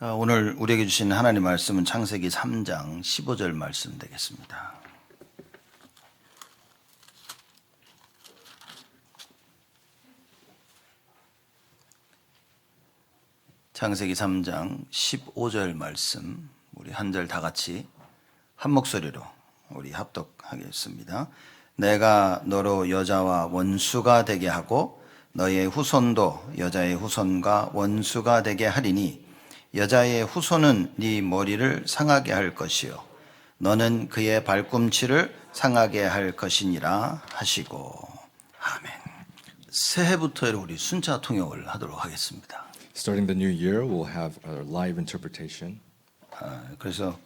오늘 우리에게 주신 하나님 말씀은 창세기 3장 15절 말씀 되겠습니다. 창세기 3장 15절 말씀 우리 한 절 다 같이 한 목소리로 우리 합독하겠습니다. 내가 너로 여자와 원수가 되게 하고 너의 후손도 여자의 후손과 원수가 되게 하리니 여자의 후손은 네 머리를 상하게 할 것이요 너는 그의 발꿈치를 상하게 할 것이니라 하시고 아멘. 새해부터 우리 순차 통역을 하도록 하겠습니다. Starting the new year, we'll have a live interpretation. 그래서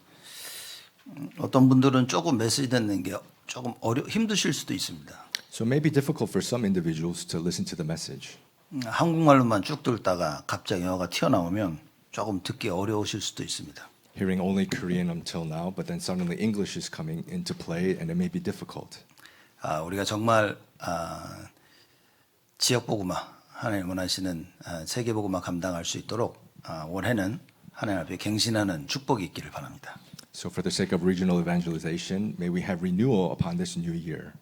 어떤 분들은 조금 메시지 듣는 게 조금 힘드실 수도 있습니다. So it may be difficult for some individuals to listen to the message. 한국말로만 쭉 들다가 갑자기 영어가 튀어나오면 조금 듣기 어려우실 수도 있습니다. Hearing only Korean until now, but then suddenly English is coming into play and it may be difficult. 우리가 정말 지역 복음화 하나님 원하시는 세계 복음화 감당할 수 있도록 올해는 하나님 앞에 갱신하는 축복이 있기를 바랍니다. So for the sake of regional evangelization, may we have renewal upon this new year.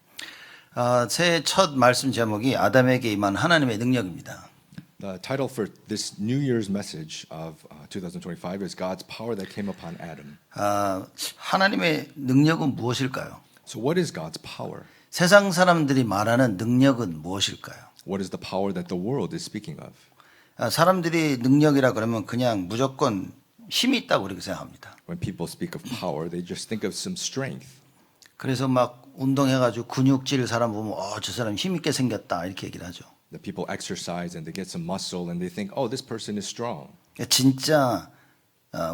새해 첫 말씀 제목이 아담에게 임한 하나님의 능력입니다. The title for this New Year's message of 2025 is God's power that came upon Adam. 하나님의 능력은 무엇일까요? So what is God's power? 세상 사람들이 말하는 능력은 무엇일까요? What is the power that the world is speaking of? 사람들이 능력이라 그러면 그냥 무조건 힘이 있다고 그렇게 생각합니다. When people speak of power, they just think of some strength. 그래서 막 운동해가지고 근육질 사람 보면 저 사람 힘있게 생겼다 이렇게 얘기를 하죠. The people exercise and they get some muscle and they think, oh, this person is strong. 진짜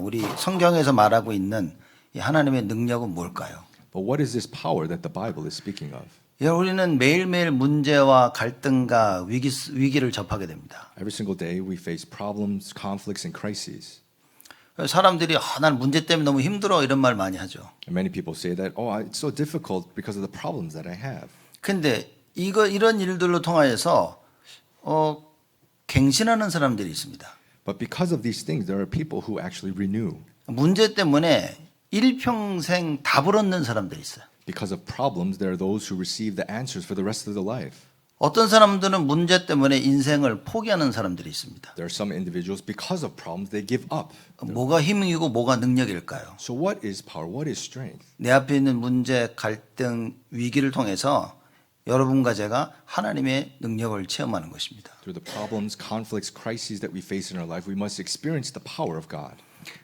우리 성경에서 말하고 있는 이 하나님의 능력은 뭘까요? But what is this power that the Bible is speaking of? 우리는 매일매일 문제와 갈등과 위기를 접하게 됩니다. Every single day we face problems, conflicts, and crises. 사람들이 난 문제 때문에 너무 힘들어 이런 말 많이 하죠. And many people say that, oh, it's so difficult because of the problems that I have. 근데 이런 일들로 통하여서 갱신하는 사람들이 있습니다. But because of these things, there are people who actually renew. 문제 때문에 일평생 답을 얻는 사람들이 있어요. Because of problems, there are those who receive the answers for the rest of their life. 어떤 사람들은 문제 때문에 인생을 포기하는 사람들이 있습니다. There are some individuals, because of problems, they give up. 뭐가 힘이고 뭐가 능력일까요? So what is power? What is strength? 내 앞에 있는 문제, 갈등, 위기를 통해서 여러분과 제가 하나님의 능력을 체험하는 것입니다. Through the problems, conflicts, crises that we face in our life, we must experience the power of God.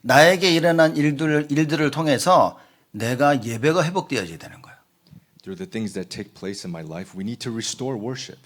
나에게 일어난 일들을 통해서 내가 예배가 회복되어야 되는 거예요. Through the things that take place in my life, we need to restore worship.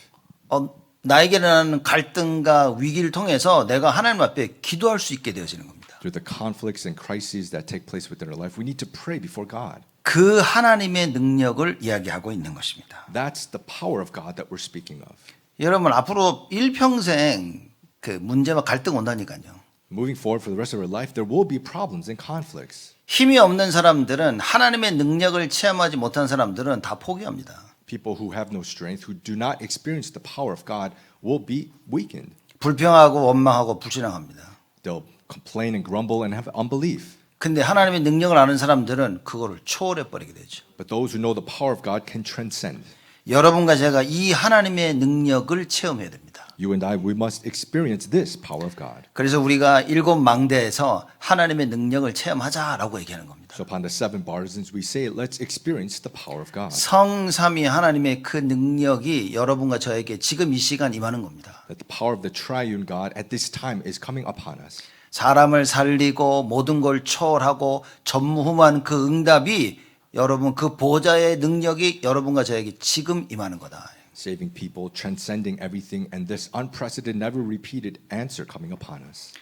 나에게 일어나는 갈등과 위기를 통해서 내가 하나님 앞에 기도할 수 있게 되어지는 겁니다. Through the conflicts and crises that take place within our life, we need to pray before God. 그 하나님의 능력을 이야기하고 있는 것입니다. That's the power of God that we're speaking of. 여러분 앞으로 일평생 그 문제와 갈등 온다니까요. Moving forward for the rest of our life, there will be problems and conflicts. 힘이 없는 사람들은 하나님의 능력을 체험하지 못한 사람들은 다 포기합니다. People who have no strength, who do not experience the power of God, will be weakened. 불평하고 원망하고 불신앙합니다. They'll complain and grumble and have unbelief. 근데 하나님의 능력을 아는 사람들은 그거를 초월해 버리게 되죠. But those who know the power of God can transcend. 여러분과 제가 이 하나님의 능력을 체험해야 됩니다. You and I, we must experience this power of God. 그래서 우리가 일곱 망대에서 하나님의 능력을 체험하자라고 얘기하는 겁니다. So upon the seven bardens, we say, let's experience the power of God. 성삼위 하나님의 그 능력이 여러분과 저에게 지금 이 시간 임하는 겁니다. That the power of the triune God at this time is coming upon us. 사람을 살리고 모든 걸 초월하고 전무후무한 그 응답이 여러분 그 보좌의 능력이 여러분과 저에게 지금 임하는 거다. Saving people, transcending everything, and this unprecedented, never repeated answer coming upon us.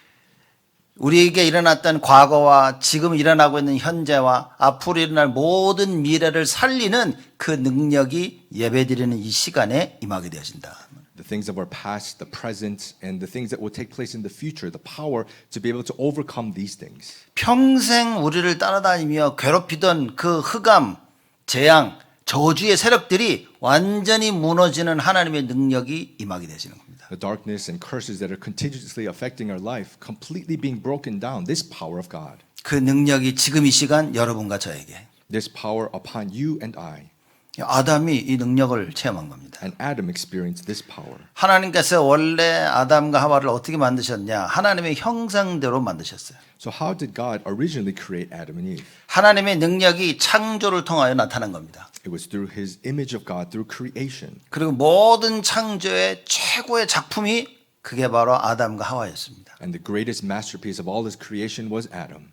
우리에게 일어났던 과거와 지금 일어나고 있는 현재와 앞으로 일어날 모든 미래를 살리는 그 능력이 예배드리는 이 시간에 임하게 되어진다. The things of our past, the present, and the things that will take place in the future, the power to be able to overcome these things. 평생 우리를 따라다니며 괴롭히던 그 흑암, 재앙, 저주의 세력들이 완전히 무너지는 하나님의 능력이 임하게 되시는 겁니다. The darkness and curses that are continuously affecting our life completely being broken down. This power of God. 그 능력이 지금 이 시간 여러분과 저에게 This power upon you and I. 아담이 이 능력을 체험한 겁니다. And Adam experienced this power. 하나님께서 원래 아담과 하와를 어떻게 만드셨냐? 하나님의 형상대로 만드셨어요. So how did God originally create Adam and Eve? 하나님의 능력이 창조를 통하여 나타난 겁니다. It was through his image of God, through creation. 그리고 모든 창조의 최고의 작품이 그게 바로 아담과 하와였습니다. And the greatest masterpiece of all his creation was Adam.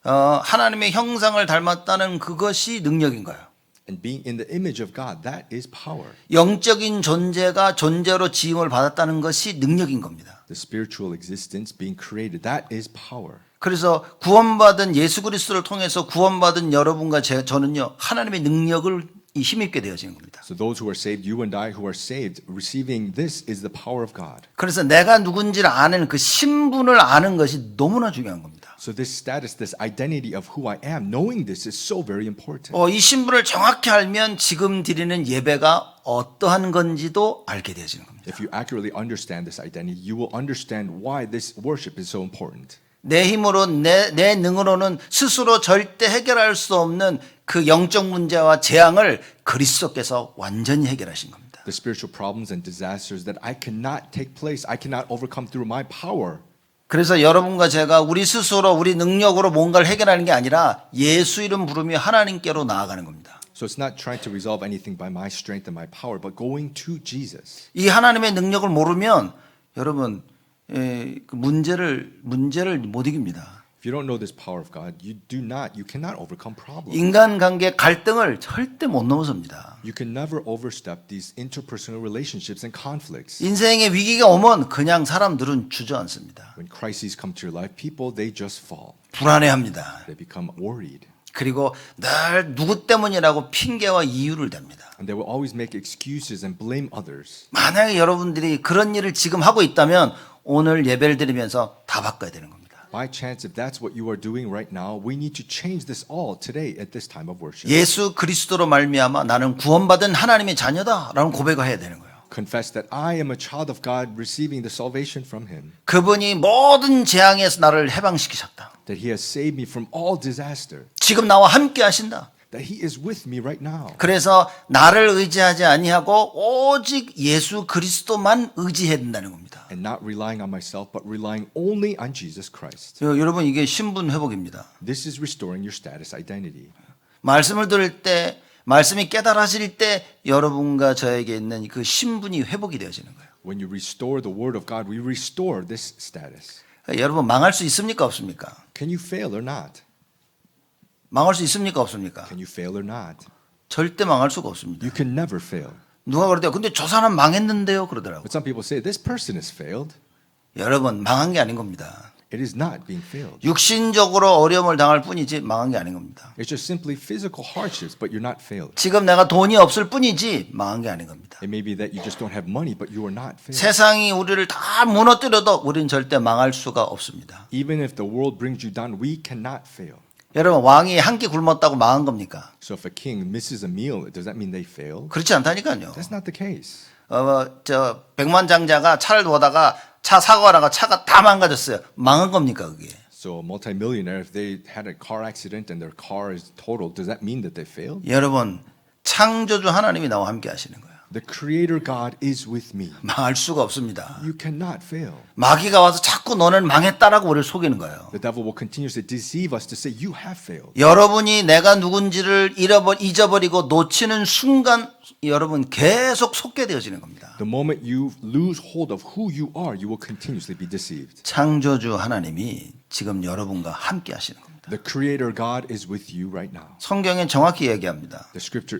하나님의 형상을 닮았다는 그것이 능력인 거예요. And being in the image of God, that is power. 영적인 존재가 존재로 지음을 받았다는 것이 능력인 겁니다. The spiritual existence being created, that is power. 그래서 구원받은 예수 그리스도를 통해서 구원받은 여러분과 저는요 하나님의 능력을 힘입게 되어지는 겁니다. So those who are saved, you and I who are saved, receiving this is the power of God. 그래서 내가 누군지를 아는 그 신분을 아는 것이 너무나 중요한 겁니다. So this status, this identity of who I am, knowing this is so very important. 이 신분을 정확히 알면 지금 드리는 예배가 어떠한 건지도 알게 되어지는 겁니다. If you accurately understand this identity, you will understand why this worship is so important. 내 힘으로 내 능으로는 스스로 절대 해결할 수 없는 그 영적 문제와 재앙을 그리스도께서 완전히 해결하신 겁니다. The spiritual problems and disasters that I cannot take place, I cannot overcome through my power. 그래서 여러분과 제가 우리 스스로 우리 능력으로 뭔가를 해결하는 게 아니라 예수 이름 부르며 하나님께로 나아가는 겁니다. So it's not trying to resolve anything by my strength and my power, but going to Jesus. 이 하나님의 능력을 모르면 여러분 그 문제를 못 이깁니다. If you don't know this power of God, you cannot overcome problems. 인간관계 갈등을 절대 못 넘어섭니다. You can never overstep these interpersonal relationships and conflicts. 인생의 위기가 오면 그냥 사람들은 주저앉습니다. When crises come to your life, people, they just fall. 불안해합니다. They become worried. 그리고 늘 누구 때문이라고 핑계와 이유를 댑니다. And they will always make excuses and blame others. 만약에 여러분들이 그런 일을 지금 하고 있다면 오늘 예배를 드리면서 다 바꿔야 되는 겁니다. By chance, if that's what you are doing right now, we need to change this all today at this time of worship. 예수 그리스도로 말미암아 나는 구원받은 하나님의 자녀다라는 고백을 해야 되는 거예요. Confess that I am a child of God receiving the salvation from him. 그분이 모든 재앙에서 나를 해방시키셨다. That he has saved me from all disaster. 지금 나와 함께 하신다. That he is with me right now. 그래서 나를 의지하지 아니하고 오직 예수 그리스도만 의지해야 된다는 겁니다. And not relying on myself, but relying only on Jesus Christ. 여러분 이게 신분 회복입니다. This is restoring your status identity. 말씀을 들을 때 말씀이 깨달아질 때 여러분과 저에게 있는 그 신분이 회복이 되어지는 거예요. When you restore the word of God, we restore this status. 여러분 망할 수 있습니까 없습니까? Can you fail or not? 망할 수 있습니까 없습니까? Can you fail or not? 절대 망할 수가 없습니다. You can never fail. 누가 그러대요. 근데 저 사람 망했는데요 그러더라고요. But some people say this person has failed. 여러분 망한 게 아닌 겁니다. It is not being failed. 육신적으로 어려움을 당할 뿐이지 망한 게 아닌 겁니다. It's just simply physical hardships, but you're not failed. 지금 내가 돈이 없을 뿐이지 망한 게 아닌 겁니다. It may be that you just don't have money, but you are not failed. 세상이 우리를 다 무너뜨려도 우리는 절대 망할 수가 없습니다. Even if the world brings you down, we cannot fail. 여러분 왕이 한 끼 굶었다고 망한 겁니까? So if a king misses a meal, does that mean they failed? 그렇지 않다니까요. That's not the case. 저 백만장자가 차를 보다가 차 사고가 나가 차가 다 망가졌어요. 망한 겁니까 그게? So a multimillionaire, if they had a car accident and their car is totaled, does that mean that they failed? 여러분 창조주 하나님이 나와 함께 하시는 거예요. The Creator God is with me. 망할 수가 없습니다. You cannot fail. 마귀가 와서 자꾸 너는 망했다라고 우리를 속이는 거예요. The devil will continuously deceive us to say you have failed. 여러분이 내가 누군지를 잊어버리고 놓치는 순간 여러분 계속 속게 되어지는 겁니다. The moment you lose hold of who you are, you will continuously be deceived. 창조주 하나님이 지금 여러분과 함께 하시는 겁니다. The Creator God is with you right now. 성경엔 정확히 얘기합니다. The Scripture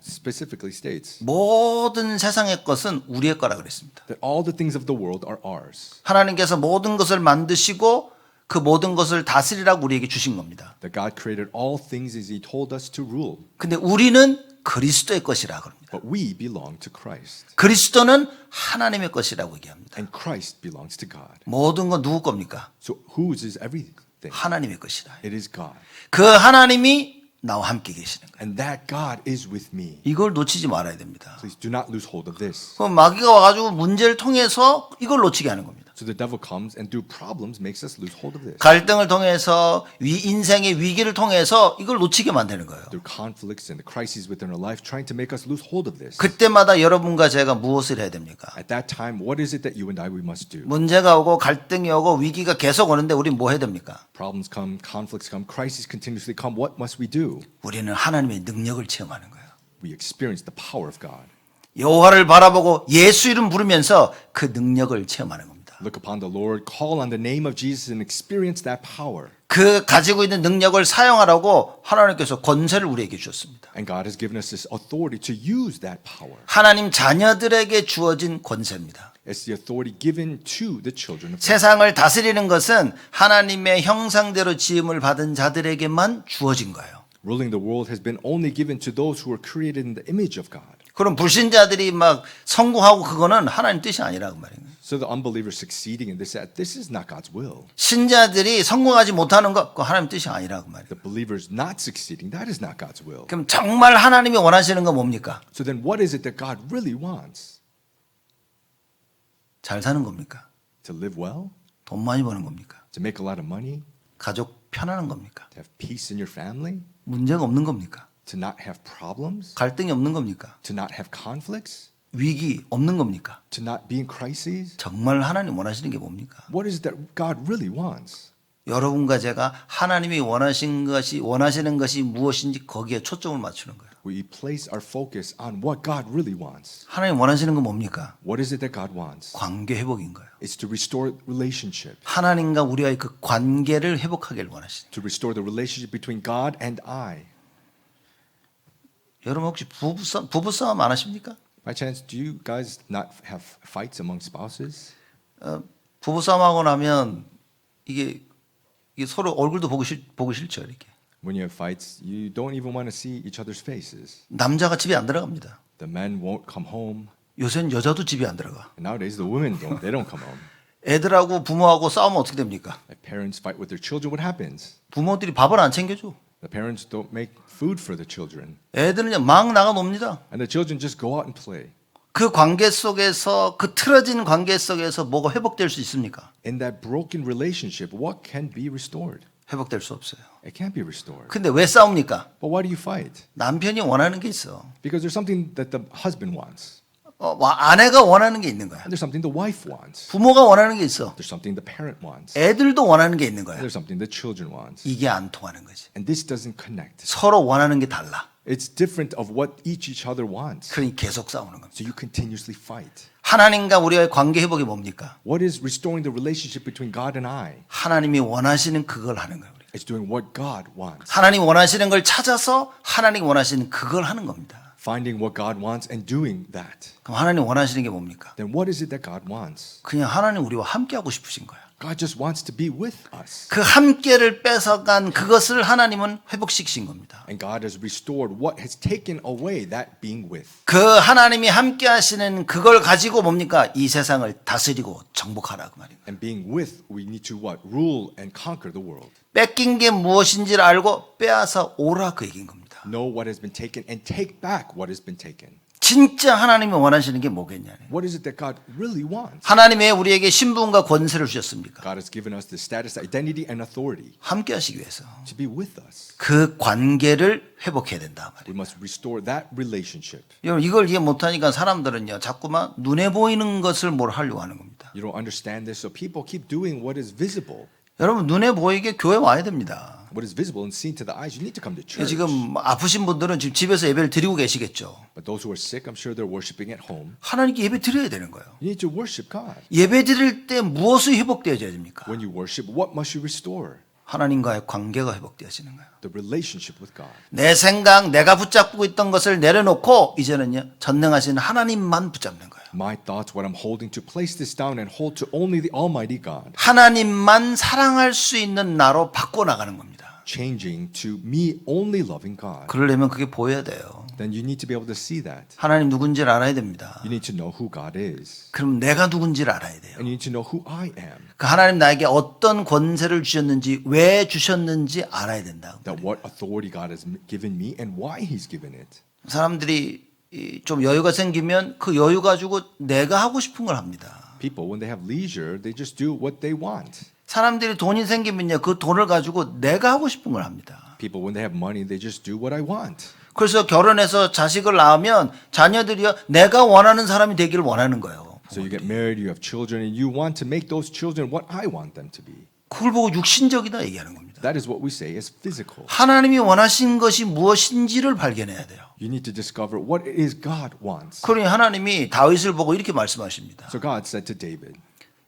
specifically states 모든 세상의 것은 우리의 거라 그랬습니다. that all the things of the world are ours. 하나님께서 모든 것을 만드시고 그 모든 것을 다스리라고 우리에게 주신 겁니다. That God created all things as He told us to rule. 근데 우리는 그리스도의 것이라 그럽니다. But we belong to Christ. 그리스도는 하나님의 것이라고 얘기합니다. And Christ belongs to God. 모든 건 누구 겁니까? So whose is everything? 하나님의 것이다. It is God. 그 하나님이 나와 함께 계시는 거예요. And that God is with me. 이걸 놓치지 말아야 됩니다. Please do not lose hold of this. 그럼 마귀가 와가지고 문제를 통해서 이걸 놓치게 하는 겁니다. So the devil comes and through problems makes us lose hold of this. 갈등을 통해서 인생의 위기를 통해서 이걸 놓치게 만드는 거예요. Through conflicts and the crises within our life, trying to make us lose hold of this. 그때마다 여러분과 제가 무엇을 해야 됩니까? At that time, what is it that you and I we must do? 문제가 오고 갈등이 오고 위기가 계속 오는데 우리는 뭐 해야 됩니까? Problems come, conflicts come, crises continuously come. What must we do? 우리는 하나님의 능력을 체험하는 거예요. We experience the power of God. 여호와를 바라보고 예수 이름 부르면서 그 능력을 체험하는 겁니다. Look upon the Lord, call on the name of Jesus, and experience that power. 그 가지고 있는 능력을 사용하라고 하나님께서 권세를 우리에게 주셨습니다. And God has given us this authority to use that power. 하나님 자녀들에게 주어진 권세입니다. It's the authority given to the children of God. 세상을 다스리는 것은 하나님의 형상대로 지음을 받은 자들에게만 주어진 거예요. Ruling the world has been only given to those who are created in the image of God. 그럼 불신자들이 막 성공하고 그거는 하나님 뜻이 아니라고 말이에요. So the unbelievers succeeding in this is not God's will. 신자들이 성공하지 못하는 것, 그거 하나님 뜻이 아니라고 말이에요. The believers not succeeding, that is not God's will. 그럼 정말 하나님이 원하시는 건 뭡니까? So then what is it that God really wants? 잘 사는 겁니까? To live well? 돈 많이 버는 겁니까? To make a lot of money? 가족 편안한 겁니까? To have peace in your family? 문제가 없는 겁니까? To not have problems? 갈등이 없는 겁니까? To not have conflicts? 위기 없는 겁니까? To not be in crises? 정말 하나님 원하시는 게 뭡니까? What is it that God really wants? 여러분과 제가 하나님이 원하시는 것이 무엇인지 거기에 초점을 맞추는 거예요. We place our focus on what God really wants. 하나님 원하시는 건 뭡니까? What is it that God wants? 관계 회복인 거예요. It's to restore relationship. 하나님과 우리와의 그 관계를 회복하길 원하시는. To restore the relationship between God and I. 여러분 혹시 부부싸움 안 하십니까? By chance, do you guys not have fights among spouses? 부부싸움하고 나면 이게 서로 얼굴도 보기 싫죠 이렇게. When you have fights, you don't even want to see each other's faces. 남자가 집에 안 들어갑니다. The men won't come home. 요새는 여자도 집에 안 들어가. And nowadays, the women don't come home. 애들하고 부모하고 싸우면 어떻게 됩니까? If parents fight with their children, what happens? 부모들이 밥을 안 챙겨줘. The parents don't make food for the children. 애들은 그냥 막 나가 놉니다. And the children just go out and play. 그 관계 속에서 그 틀어진 관계 속에서 뭐가 회복될 수 있습니까? In that broken relationship, what can be restored? 회복될 수 없어요. It can't be restored. 근데 왜 싸웁니까? But why do you fight? 남편이 원하는 게 있어. Because there's something that the husband wants. 아내가 원하는 게 있는 거야. And there's something the wife wants. 부모가 원하는 게 있어. There's something the parent wants. 애들도 원하는 게 있는 거야. There's something the children wants. 이게 안 통하는 거지. And this doesn't connect. 서로 원하는 게 달라. It's different of what each other wants. 그러니 계속 싸우는 겁니다. So you continuously fight. 하나님과 우리와의 관계 회복이 뭡니까? What is restoring the relationship between God and I? 하나님이 원하시는 그걸 하는 거예요. 우리가. It's doing what God wants. 하나님 원하시는 걸 찾아서 하나님 원하시는 그걸 하는 겁니다. Finding what God wants and doing that. 그럼 하나님 원하시는 게 뭡니까? Then what is it that God wants? 그냥 하나님 우리와 함께 하고 싶으신 거야. God just wants to be with us. 그 함께를 뺏어간 그것을 하나님은 회복시키신 겁니다. And God has restored what has taken away that being with. 그 하나님이 함께 하시는 그걸 가지고 뭡니까? 이 세상을 다스리고 정복하라고 말입니다. And being with, we need to what? Rule and conquer the world. 뺏긴 게 무엇인지를 알고 빼앗아 오라 그 얘기인 겁니다. Know what has been taken and take back what has been taken. 진짜 하나님이 원하시는 게 뭐겠냐? What is it that God really wants? 하나님이 왜 우리에게 신분과 권세를 주셨습니까? God has given us the status, identity, and authority 함께 하시기 위해서. to be with us. 그 관계를 회복해야 된다 말이에요. We must restore that relationship. 여러분 이걸 이해 못하니까 사람들은요 자꾸만 눈에 보이는 것을 뭘 하려고 하는 겁니다. You don't understand this, so people keep doing what is visible. 여러분 눈에 보이게 교회 와야 됩니다. What is visible and seen to the eyes, you need to come to church. 지금 아프신 분들은 지금 집에서 예배를 드리고 계시겠죠. But those who are sick, I'm sure they're worshiping at home. 하나님께 예배 드려야 되는 거예요. You need to worship God. 예배 드릴 때 무엇이 회복되어져야 됩니까? When you worship, what must you restore? 하나님과의 관계가 회복되어지는 거예요. The relationship with God. 내 생각, 내가 붙잡고 있던 것을 내려놓고 이제는요 전능하신 하나님만 붙잡는 거예요. My thoughts, what I'm holding to, place this down and hold to only the Almighty God. 하나님만 사랑할 수 있는 나로 바꿔 나가는 겁니다. changing to me only loving God, 그러려면 그게 보여야 돼요. then you need to be able to see that. 하나님 누군지를 알아야 됩니다. You need to know who God is. 그럼 내가 누군지를 알아야 돼요. And you need to know who I am. 그 하나님 나에게 어떤 권세를 주셨는지 왜 주셨는지 알아야 된다. That what authority God has given me and why He's given it. 사람들이 좀 여유가 생기면 그 여유 가지고 내가 하고 싶은 걸 합니다. People, when they have leisure, they just do what they want. 사람들이 돈이 생기면요, 그 돈을 가지고 내가 하고 싶은 걸 합니다. People, when they have money, they just do what I want. 그래서 결혼해서 자식을 낳으면 자녀들이요, 내가 원하는 사람이 되기를 원하는 거예요. So you get married, you have children, and you want to make those children what I want them to be. 그걸 보고 육신적이다 얘기하는 겁니다. That is what we say is physical. 하나님이 원하신 것이 무엇인지를 발견해야 돼요. You need to discover what it is God wants. 그러니 하나님이 다윗을 보고 이렇게 말씀하십니다. So God said to David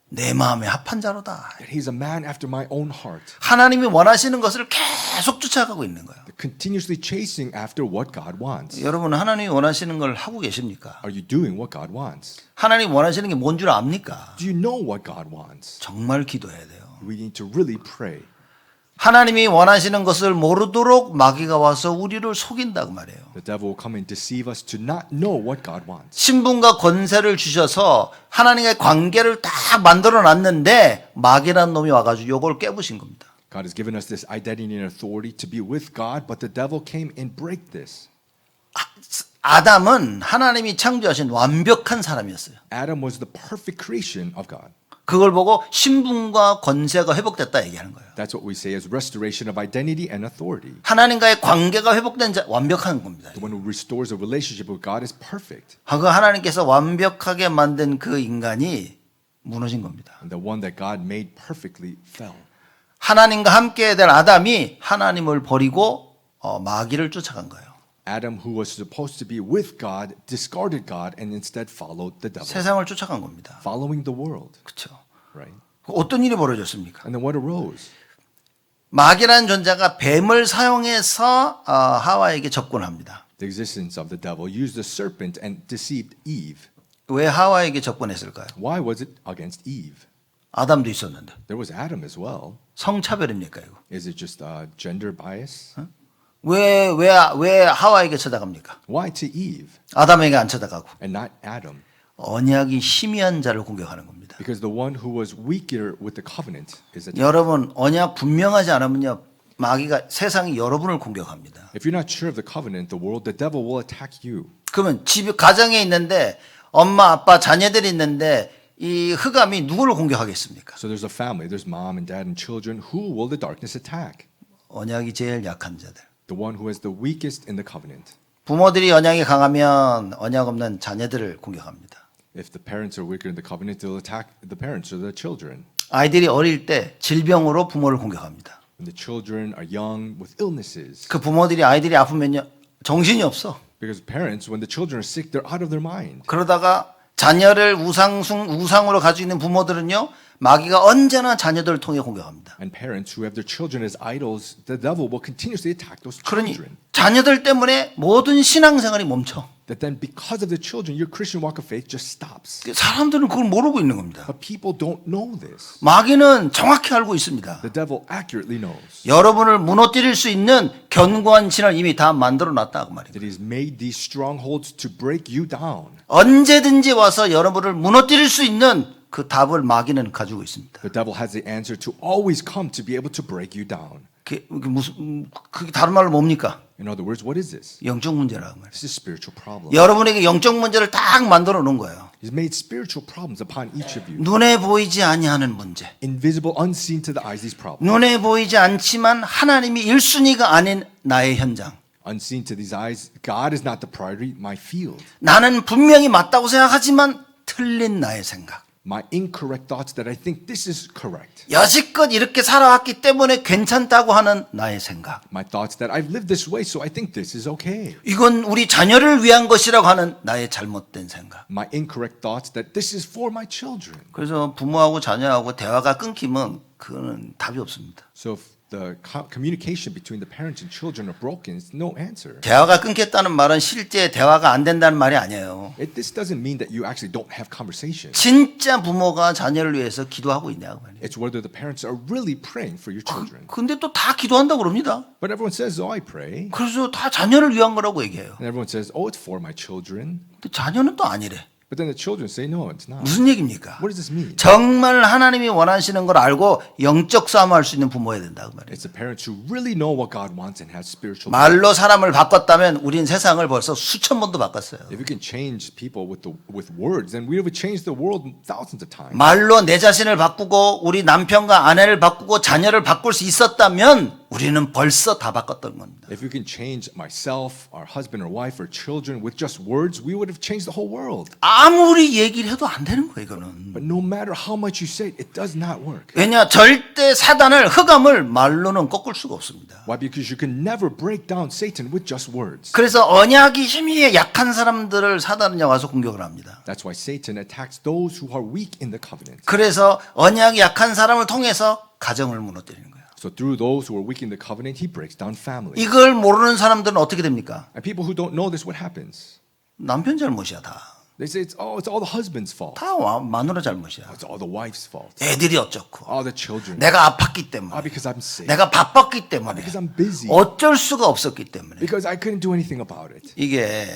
내 마음에 합한 자로다. that he's a man after my own heart, 하나님이 원하시는 것을 계속 쫓아가고 있는 거예요. continuously chasing after what God wants. 여러분 하나님이 원하시는 걸 하고 계십니까? Are you doing what God wants? 하나님 원하시는 게 뭔 줄 압니까? Do you know what God wants? 정말 기도해야 돼요. We need to really pray. 하나님이 원하시는 것을 모르도록 마귀가 와서 우리를 속인다고 말해요. The devil will come and deceive us to not know what God wants. 신분과 권세를 주셔서 하나님의 관계를 딱 만들어 놨는데 마귀라는 놈이 와가지고 이걸 깨부신 겁니다. God has given us this identity and authority to be with God, but the devil came and break this. 아담은 하나님이 창조하신 완벽한 사람이었어요. Adam was the perfect creation of God. 그걸 보고 신분과 권세가 회복됐다 얘기하는 거예요. That's what we say as restoration of identity and authority. 하나님과의 관계가 회복된 자 완벽한 겁니다. The one who restores a relationship with God is perfect. 그 하나님께서 완벽하게 만든 그 인간이 무너진 겁니다. And the one that God made perfectly fell. 하나님과 함께 될 아담이 하나님을 버리고 마귀를 쫓아간 거예요. Adam, who was supposed to be with God, discarded God and instead followed the devil, 세상을 쫓아간 겁니다. following the world. 그렇죠. Right? 어떤 일이 벌어졌습니까? And then what arose? 마귀라는 존재가 뱀을 사용해서 하와에게 접근합니다. The existence of the devil used the serpent and deceived Eve. 왜 하와에게 접근했을까요? Why was it against Eve? 아담도 있었는데. There was Adam as well. 성차별입니까 이거? Is it just gender bias? 왜 하와에게 쳐다갑니까? Why to Eve 아담에게 안 쳐다가고. and not Adam? 언약이 희미한 자를 공격하는 겁니다. Because the one who was weaker with the covenant is attacked. 여러분 언약 분명하지 않으면요 마귀가 세상이 여러분을 공격합니다. If you're not sure of the covenant, the world, the devil will attack you. 그러면 집 가정에 있는데 엄마 아빠 자녀들이 있는데 이 흑암이 누구를 공격하겠습니까? So there's a family, there's mom and dad and children. Who will the darkness attack? 언약이 제일 약한 자들. The one who is the weakest in the covenant. 부모들이 언약이 강하면 언약 없는 자녀들을 공격합니다. If the parents are weaker in the covenant, they'll attack the parents or the children. 아이들이 어릴 때 질병으로 부모를 공격합니다. When the children are young with illnesses. 그 부모들이 아이들이 아프면요 정신이 없어. Because parents, when the children are sick, they're out of their mind. 그러다가 자녀를 우상으로 가지고 있는 부모들은요 마귀가 언제나 자녀들을 통해 공격합니다. And parents who have their children as idols, the devil will continuously attack those 그러니 children. 자녀들 때문에 모든 신앙생활이 멈춰. That then because of the children, your Christian walk of faith just stops. 사람들은 그걸 모르고 있는 겁니다. But people don't know this. 마귀는 정확히 알고 있습니다. The devil accurately knows 여러분을 무너뜨릴 수 있는 견고한 신을 이미 다 만들어 놨다 그 말입니다. that he's made these strongholds to break you down. 언제든지 와서 여러분을 무너뜨릴 수 있는 그 답을 마귀는 가지고 있습니다. The devil has the answer to always come to be able to break you down. 그게 다른 말로 뭡니까? In other words, what is this? 영적 문제라는 거예요. This is spiritual problem. 여러분에게 영적 문제를 딱 만들어 놓은 거예요. He's made spiritual problems upon each of you. 눈에 보이지 아니하는 문제. Invisible, unseen to the eyes, these problems. 눈에 보이지 않지만 하나님이 1순위가 아닌 나의 현장. Unseen to these eyes, God is not the priority, my field. 나는 분명히 맞다고 생각하지만 틀린 나의 생각. My incorrect thoughts that I think this is correct. 여지껏 이렇게 살아왔기 때문에 괜찮다고 하는 나의 생각. My thoughts that I've lived this way, so I think this is okay. 이건 우리 자녀를 위한 것이라고 하는 나의 잘못된 생각. My incorrect thoughts that this is for my children. 그래서 부모하고 자녀하고 대화가 끊기면 그거는 답이 없습니다. So if the communication between the parents and children are broken, it's no answer. 대화가 끊겼다는 말은 실제 대화가 안 된다는 말이 아니에요. This doesn't mean that you actually don't have conversation. 진짜 부모가 자녀를 위해서 기도하고 있냐 그 말이에요. It's whether the parents are really praying for your children. 근데 또 다 기도한다고 그럽니다. But everyone says, oh, I pray. 그래서 다 자녀를 위한 거라고 얘기해요. And everyone says, oh, it's for my children. 근데 자녀는 또 아니래. But then the children say, no, it's not. 무슨 얘기입니까? What does this mean? 정말 하나님이 원하시는 걸 알고 영적 싸움할 수 있는 부모여야 된다 그 말이에요. It's the parents who really know what God wants and have spiritual. 말로 사람을 바꿨다면 우린 세상을 벌써 수천 번도 바꿨어요. If we can change people with words, then we would change the world thousands of times. 말로 내 자신을 바꾸고 우리 남편과 아내를 바꾸고 자녀를 바꿀 수 있었다면 우리는 벌써 다 바꿨던 겁니다. If we can change myself, our husband or wife or children with just words, we would have changed the whole world. 아무리 얘기를 해도 안 되는 거예요, 이거는. But no matter how much you say it, it does not work. 왜냐, 절대 사단을 흑암을 말로는 꺾을 수가 없습니다. Why? Because you can never break down Satan with just words. 그래서 언약이 힘이 약한 사람들을 사단은 와서 공격을 합니다. That's why Satan attacks those who are weak in the covenant. 그래서 언약이 약한 사람을 통해서 가정을 무너뜨리는 거예요. So through those who are weak in the covenant, he breaks down families. 이걸 모르는 사람들은 어떻게 됩니까? And people who don't know this, what happens? 남편 잘못이야 다. They say it's all the husband's fault. 다 마누라 잘못이야. It's all the wife's fault. 애들이 어쩌고. All the children. 내가 아팠기 때문에. Because I'm sick. 내가 바빴기 때문에. Because I'm busy. 어쩔 수가 없었기 때문에. Because I couldn't do anything about it. 이게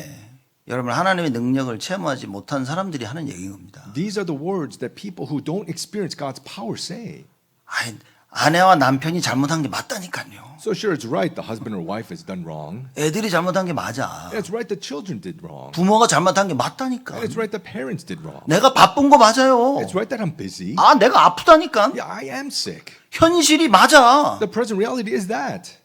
여러분 하나님의 능력을 체험하지 못한 사람들이 하는 얘기인 겁니다. These are the words that people who don't experience God's power say. 아니, 아내와 남편이 잘못한 게 맞다니까요. So sure, it's right the husband or wife has done wrong. 애들이 잘못한 게 맞아. And it's right the children did wrong. 부모가 잘못한 게 맞다니까. And it's right the parents did wrong. 내가 바쁜 거 맞아요. It's right that I'm busy. 아, 내가 아프다니까. Yeah, I am sick. 현실이 맞아. The present reality is that.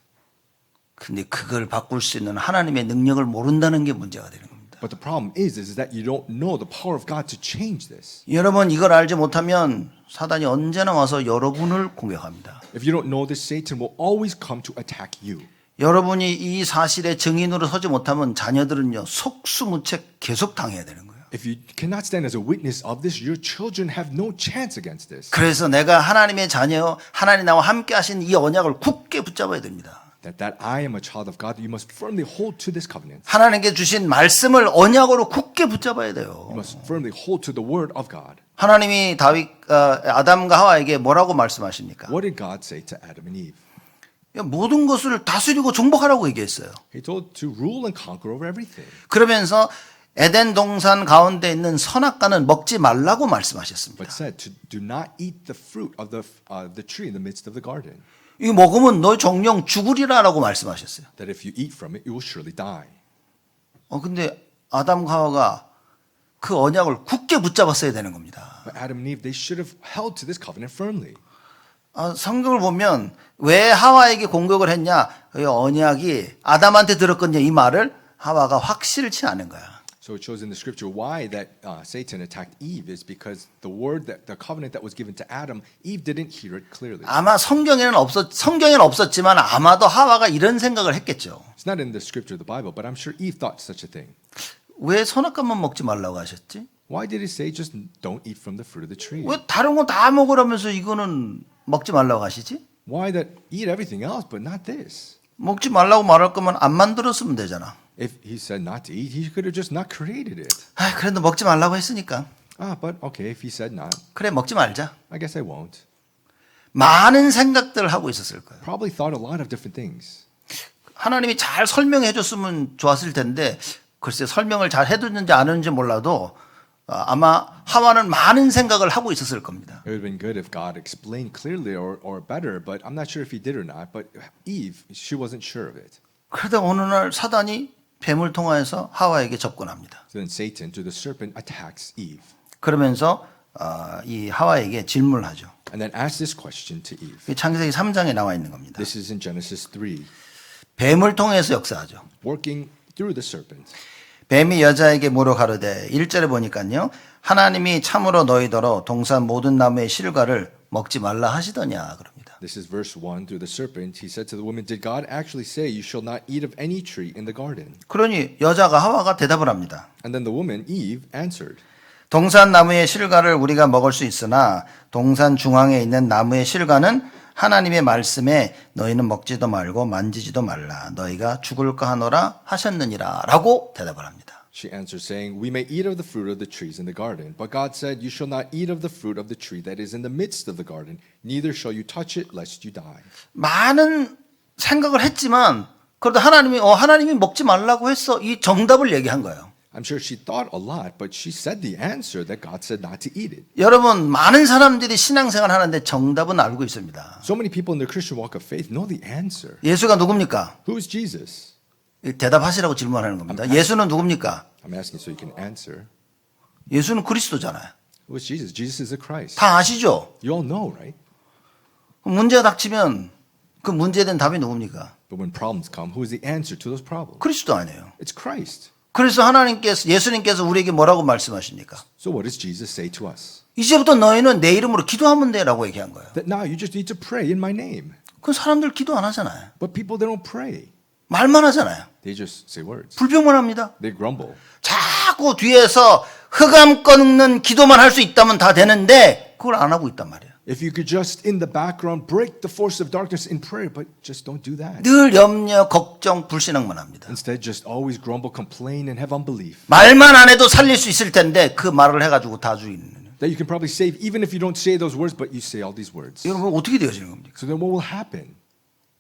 근데 그걸 바꿀 수 있는 하나님의 능력을 모른다는 게 문제가 되는 겁니다. But the problem is that you don't know the power of God to change this. 여러분 이걸 알지 못하면 사단이 언제나 와서 여러분을 공격합니다. If you don't know this, Satan will always come to attack you. 여러분이 이 사실의 증인으로 서지 못하면 자녀들은요 속수무책 계속 당해야 되는 거예요. If you cannot stand as a witness of this, your children have no chance against this. 그래서 내가 하나님의 자녀, 하나님 나와 함께 하신 이 언약을 굳게 붙잡아야 됩니다. That I am a child of God, you must firmly hold to this covenant. 하나님께 주신 말씀을 언약으로 굳게 붙잡아야 돼요. You must firmly hold to the word of God. 하나님이 아담과 하와에게 뭐라고 말씀하십니까? What did God say to Adam and Eve? 모든 것을 다스리고 정복하라고 얘기했어요. He told to rule and conquer over everything. 그러면서 에덴 동산 가운데 있는 선악과는 먹지 말라고 말씀하셨습니다. But said to do not eat the fruit of the tree in the midst of the garden. 이거 먹으면 너 정령 죽으리라라고 말씀하셨어요. That if you eat from it, you will surely die. 근데 아담과 하와가 그 언약을 굳게 붙잡았어야 되는 겁니다. But Adam and Eve, they should have held to this covenant firmly. 성경을 보면 왜 하와에게 공격을 했냐? 이 언약이 아담한테 들었거든요. 이 말을 하와가 확실치 않은 거야. So it shows in the scripture why that Satan attacked Eve is because the word that the covenant that was given to Adam, Eve didn't hear it clearly. 아마 성경에는 없었지만 아마도 하와가 이런 생각을 했겠죠. It's not in the scripture of the Bible, but I'm sure Eve thought such a thing. 왜 선악과만 먹지 말라고 하셨지? Why did he say just don't eat from the fruit of the tree? 왜 다른 거 다 먹으라면서 이거는 먹지 말라고 하시지? Why that eat everything else but not this? 먹지 말라고 말할 거면 안 만들었으면 되잖아. If he said not to eat, he could have just not created it. 그래도 먹지 말라고 했으니까 But okay, if he said not, 그래 먹지 말자. I guess I won't. 많은 생각들을 하고 있었을 거예요. Probably thought a lot of different things. 하나님이 잘 설명해 줬으면 좋았을 텐데 글쎄 설명을 잘 해줬는지 안 했는지 몰라도 아마 하와는 많은 생각을 하고 있었을 겁니다. It would have been good if God explained clearly or better, but I'm not sure if he did or not. But Eve, she wasn't sure of it. 그러다 어느 날 사단이 뱀을 통하여서 하와에게 접근합니다. So then Satan, through the serpent, attacks Eve. 그러면서 이 하와에게 질문을 하죠. And then asks this question to Eve. 창세기 3장에 나와 있는 겁니다. This is in Genesis 3. 뱀을 통해서 역사하죠. Working through the serpent. 뱀이 여자에게 물어 가로되 1절에 보니까요. 하나님이 참으로 너희더러 동산 모든 나무의 실과를 먹지 말라 하시더냐 그럽니다. This is verse 1. Through the serpent, he said to the woman, Did God actually say you shall not eat of any tree in the garden? 그러니 여자가 하와가 대답을 합니다. And then the woman, Eve, answered. 동산 나무의 실과를 우리가 먹을 수 있으나 동산 중앙에 있는 나무의 실과는 하나님의 말씀에 너희는 먹지도 말고 만지지도 말라. 너희가 죽을까 하노라 하셨느니라. 라고 대답을 합니다. She answered, saying, We may eat of the fruit of the trees in the garden. But God said, You shall not eat of the fruit of the tree that is in the midst of the garden, neither shall you touch it, lest you die. 많은 생각을 했지만 그래도 하나님이 먹지 말라고 했어. 이 정답을 얘기한 거예요. I'm sure she thought a lot, but she said the answer that God said not to eat it. 여러분, 많은 사람들이 신앙생활 하는데 정답은 알고 있습니다. So many people in their Christian walk of faith know the answer. 예수가 누굽니까? Who is Jesus? 대답하시라고 질문하는 겁니다. 예수는 누굽니까? I'm asking so you can answer. 예수는 그리스도잖아요. Who is Jesus? Jesus is the Christ. 다 아시죠? You all know, right? 문제가 닥치면 그 문제에 대한 답이 누굽니까? But when problems come, who is the answer to those problems? 그리스도 아니에요. It's Christ. 그래서 예수님께서 우리에게 뭐라고 말씀하십니까? So what does Jesus say to us? 이제부터 너희는 내 이름으로 기도하면 돼라고 얘기한 거예요. That now you just need to pray in my name. 그 사람들 기도 안 하잖아요. But people, they don't pray. 말만 하잖아요. They just say words. 불평만 합니다. They grumble. 자꾸 뒤에서 흑암 꺾는 기도만 할 수 있다면 다 되는데 그걸 안 하고 있단 말이에요. If you could just in the background break the force of darkness in prayer, but just don't do that. 늘 염려, 걱정, 불신앙만 합니다. Instead, just always grumble, complain, and have unbelief. 말만 안 해도 살릴 수 있을 텐데 그 말을 해가지고 다 죽이는. That you can probably save even if you don't say those words, but you say all these words. 여러분 어떻게 되어지는 겁니까? So then what will happen?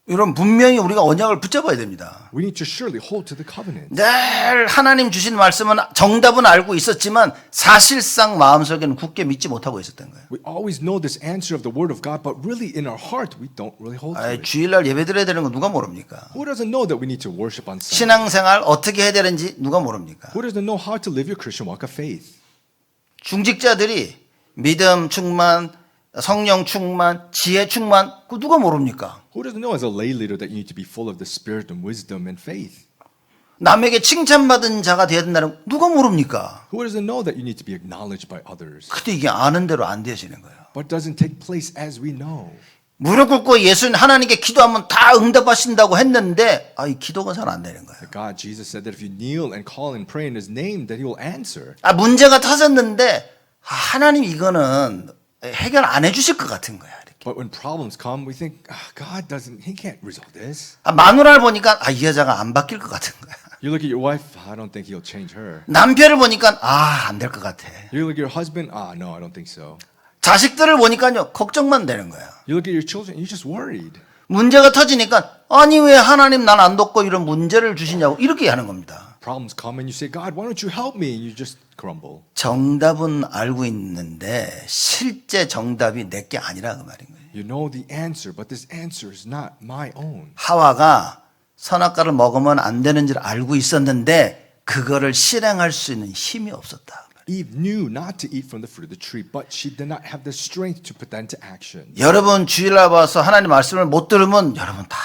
여러분 분명히 우리가 언약을 붙잡아야 됩니다. We need to surely hold to the covenant. 늘 하나님 주신 말씀은 정답은 알고 있었지만 사실상 마음속에는 굳게 믿지 못하고 있었던 거예요. We always know this answer of the word of God, but really in our heart, we don't really hold to it. 주일날 예배 드려야 되는 거 누가 모릅니까? Who doesn't know that we need to worship on Sunday? 신앙생활 어떻게 해야 되는지 누가 모릅니까? Who doesn't know how to live your Christian walk of faith? 중직자들이 믿음 충만, 성령 충만, 지혜 충만, 그 누가 모릅니까? Who doesn't know as a lay leader that you need to be full of the Spirit and wisdom and faith? 남에게 칭찬받은 자가 되어야 된다는 거 누가 모릅니까? Who doesn't know that you need to be acknowledged by others? 근데 이게 아는 대로 안 되어지는 거예요. But it doesn't take place as we know. 무릎 꿇고 예수는 하나님께 기도하면 다 응답하신다고 했는데 이 기도가 잘 안 되는 거예요. That God, Jesus said that if you kneel and call and pray in His name, that He will answer. 문제가 터졌는데 하나님 이거는 해결 안 해주실 것 같은 거야. 이렇게. But when problems come, we think, God He can't resolve this. 마누라를 보니까 이 여자가 안 바뀔 것 같은 거야. You look at your wife, I don't think He'll change her. 남편을 보니까 안 될 것 같아. You look at your husband, no, I don't think so. 자식들을 보니까요 걱정만 되는 거야. You look at your children, you're just worried. 문제가 터지니까 아니 왜 하나님 난 안 돕고 이런 문제를 주시냐고 이렇게 하는 겁니다. Problems come and you say, God, why don't you help me? And you just grumble. 정답은 알고 있는데 실제 정답이 내게 아니라 그 말인 거예요. You know the answer, but this answer is not my own. 하와가 선악과를 먹으면 안 되는 줄 알고 있었는데 그거를 실행할 수 있는 힘이 없었다. Eve knew not to eat from the fruit of the tree, but she did not have the strength to put that into action. 여러분 주일날 와서 하나님 말씀을 못 들으면 여러분 다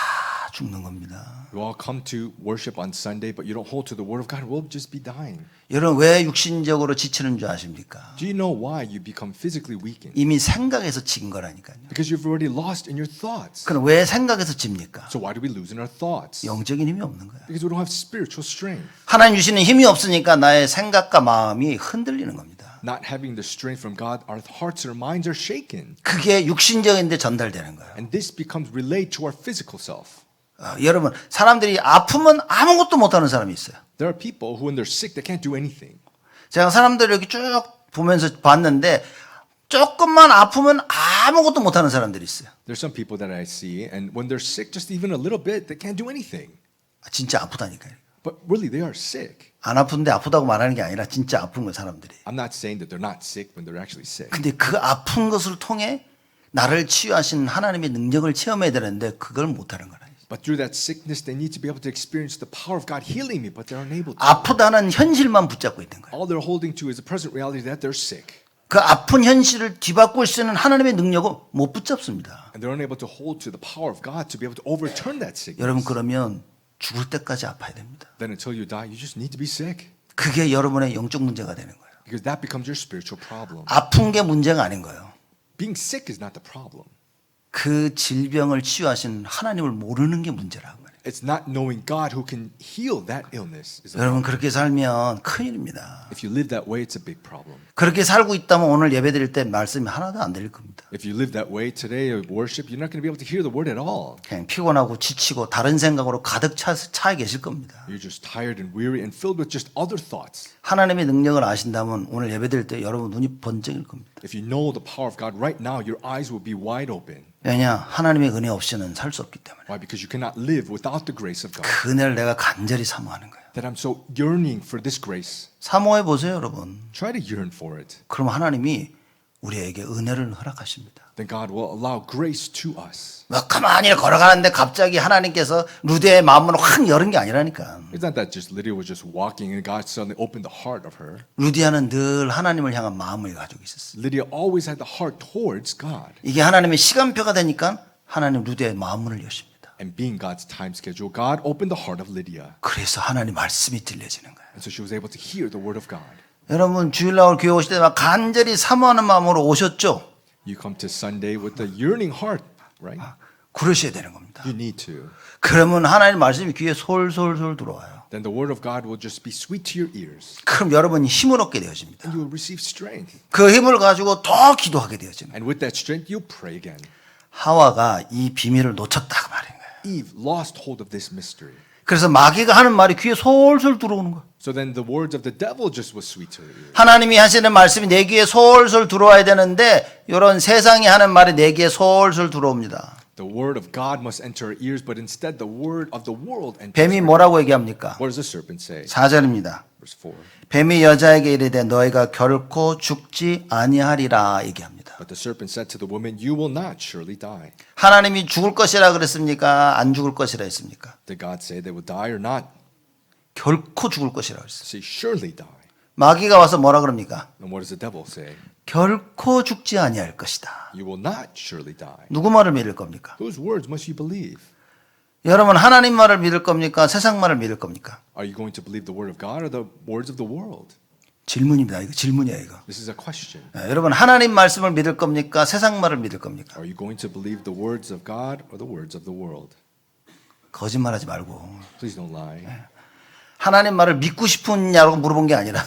죽는 겁니다. You all come to worship on Sunday, but you don't hold to the word of God, we'll just be dying. 여러분 왜 육신적으로 지치는 줄 아십니까? Do you know why you become physically weakened? 이미 생각에서 진 거라니까요. Because you've already lost in your thoughts. 그럼 왜 생각에서 집니까? So why do we lose in our thoughts? 영적인 힘이 없는 거야. Because we don't have spiritual strength. 하나님 주시는 힘이 없으니까 나의 생각과 마음이 흔들리는 겁니다. Not having the strength from God, our hearts and our minds are shaken. 그게 육신적인데 전달되는 거예요. And this becomes relayed to our physical self. 여러분 사람들이 아프면 아무것도 못하는 사람이 있어요. There are people who when they're sick, they can't do anything. 제가 사람들 이렇게 쭉 보면서 봤는데 조금만 아프면 아무것도 못하는 사람들이 있어요. There's some people that I see, and when they're sick, just even a little bit, they can't do anything. 진짜 아프다니까요. But really, they are sick. 안 아픈데 아프다고 말하는 게 아니라 진짜 아픈 거 사람들이. I'm not saying that they're not sick when they're actually sick. 근데 그 아픈 것을 통해 나를 치유하신 하나님의 능력을 체험해야 되는데 그걸 못하는 거라. But through that sickness, they need to be able to experience the power of God healing me, but they're unable to. 아프다는 현실만 붙잡고 있는 거예요. All they're holding to is the present reality that they're sick. 그 아픈 현실을 뒤바꿀 수 있는 하나님의 능력은 못 붙잡습니다. And they're unable to hold to the power of God to be able to overturn that sickness. 여러분 그러면 죽을 때까지 아파야 됩니다. Then until you die, you just need to be sick. 그게 여러분의 영적 문제가 되는 거예요. Because that becomes your spiritual problem. 아픈 게 문제가 아닌 거예요. Being sick is not the problem. 그 질병을 치유하신 하나님을 모르는 게 문제라고 말해요. It's not knowing God who can heal that illness. Is the 여러분 problem. 그렇게 살면 큰일입니다. If you live that way, it's a big problem. 그렇게 살고 있다면 오늘 예배드릴 때 말씀이 하나도 안 들릴 겁니다. If you live that way today of worship, you're not going to be able to hear the word at all. 그냥 피곤하고 지치고 다른 생각으로 가득 차 계실 겁니다. You're just tired and weary and filled with just other thoughts. 하나님의 능력을 아신다면 오늘 예배드릴 때 여러분 눈이 번쩍일 겁니다. If you know the power of God right now, your eyes will be wide open. 왜냐? 하나님의 은혜 없이는 살 수 없기 때문에. Why? Because you cannot live without the grace of God. 그 은혜를 내가 간절히 사모하는 거예요. That I'm so yearning for this grace. 사모해 보세요, 여러분. Try to yearn for it. 그럼 하나님이 우리에게 은혜를 허락하십니다. Then God will allow grace to us. 막 가만히 걸어가는데 갑자기 하나님께서 루디의 마음문을 확 열은 게 아니라니까. It's not that just Lydia was just walking and God suddenly opened the heart of her. 루디아는 늘 하나님을 향한 마음을 가지고 있었어요. Lydia always had the heart towards God. 이게 하나님의 시간표가 되니까 하나님 루디아의 마음문을 여십니다. And being God's time schedule, God opened the heart of Lydia. 그래서 하나님 말씀이 들려지는 거예요. And so she was able to hear the word of God. 여러분 주일날 교회 오실 때 막 간절히 사모하는 마음으로 오셨죠? You come to Sunday with a yearning heart, right? 그러셔야 되는 겁니다. You need to. 그러면 하나님 말씀이 귀에 솔솔솔 들어와요. Then the word of God will just be sweet to your ears. 그럼 여러분이 힘을 얻게 되어집니다. And you will receive strength. 그 힘을 가지고 더 기도하게 되어집니다. And with that strength, you'll pray again. 하와가 이 비밀을 놓쳤다고 말인 거예요. Eve lost hold of this mystery. 그래서 마귀가 하는 말이 귀에 솔솔 들어오는 거예요. So then the words of the devil just was sweet to her ears. 하나님이 하시는 말씀이 내 귀에 솔솔 들어와야 되는데 이런 세상이 하는 말이 내 귀에 솔솔 들어옵니다. The word of God must enter our ears, but instead the word of the world enters. 뱀이 뭐라고 얘기합니까? What does the serpent say? 4절입니다. Verse 4. 뱀이 여자에게 이르되 너희가 결코 죽지 아니하리라 얘기합니다. But the serpent said to the woman, You will not surely die. 하나님이 죽을 것이라 그랬습니까? 안 죽을 것이라 했습니까? Did God say they would die or not? 결코 죽을 것이라 그랬어요. Say, surely die. 마귀가 와서 뭐라 그럽니까? And what does the devil say? 결코 죽지 아니할 것이다. You will not surely die. 누구 말을 믿을 겁니까? Whose words must you believe? 여러분 하나님 말을 믿을 겁니까? 세상 말을 믿을 겁니까? Are you going to believe the word of God or the words of the world? 질문입니다. 이거 질문이야 이거. This is a question. 여러분 하나님 말씀을 믿을 겁니까? 세상 말을 믿을 겁니까? Are you going to believe the words of God or the words of the world? 거짓말하지 말고 Please don't lie. 하나님 말을 믿고 싶으냐고 물어본 게 아니라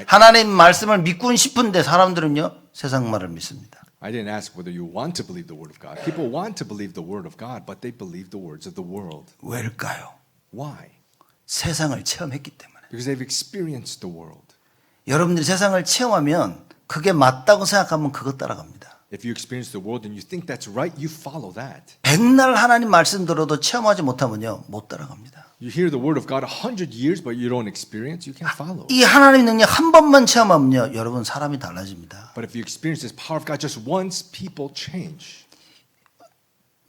하나님 말씀을 믿고 싶은데 사람들은요 세상 말을 믿습니다. I didn't ask whether you want to believe the word of God. People want to believe the word of God, but they believe the words of the world. 왜일까요? Why? 세상을 체험했기 때문에. Because they've experienced the world. 여러분들이 세상을 체험하면 그게 맞다고 생각하면 그것 따라갑니다. If you experience the world and you think that's right, you follow that. 백날 하나님 말씀 들어도 체험하지 못하면요 못 따라갑니다. You hear the word of God 100 years, but you don't experience, you can't follow. 이 하나님의 능력 한 번만 체험하면요 여러분 사람이 달라집니다. But if you experience this power of God just once, people change.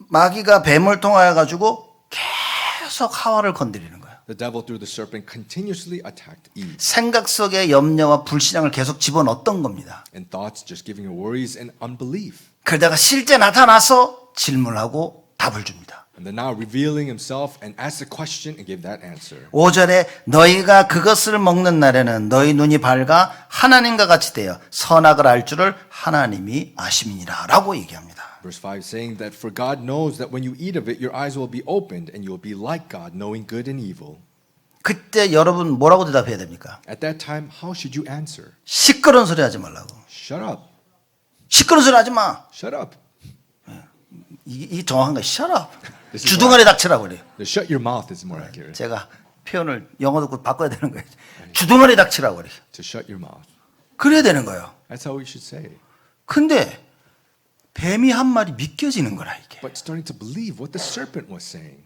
마귀가 뱀을 통하여 가지고 계속 하와를 건드리는 거예요. The devil through the serpent continuously attacked Eve. 생각 속에 염려와 불신앙을 계속 집어넣었던 겁니다. And thoughts just giving her worries and unbelief. 그러다가 실제 나타나서 질문하고 답을 줍니다. And then now revealing himself and asked a question and gave that answer. 5절에 너희가 그것을 먹는 날에는 너희 눈이 밝아 하나님과 같이 되어 선악을 알 줄을 하나님이 아심이니라 라고 얘기합니다. Verse 5 saying that for God knows that when you eat of it, your eyes will be opened and you will be like God, knowing good and evil. 그때 여러분 뭐라고 대답해야 됩니까? At that time, how should you answer? 시끄러운 소리 하지 말라고. Shut up. 시끄러운 소리 하지 마. Shut up. 이 정확한 거 shut up. This is 주둥아리 닥치라고 그래요. The shut your mouth is more accurate. 제가 표현을 영어 듣고 바꿔야 되는 거예요. 주둥아리 닥치라고 그래요. To shut your mouth. 그래야 되는 거예요. That's how we should say. 근데 뱀이 한 말이 믿겨지는 거라 이게. But starting to believe what the serpent was saying.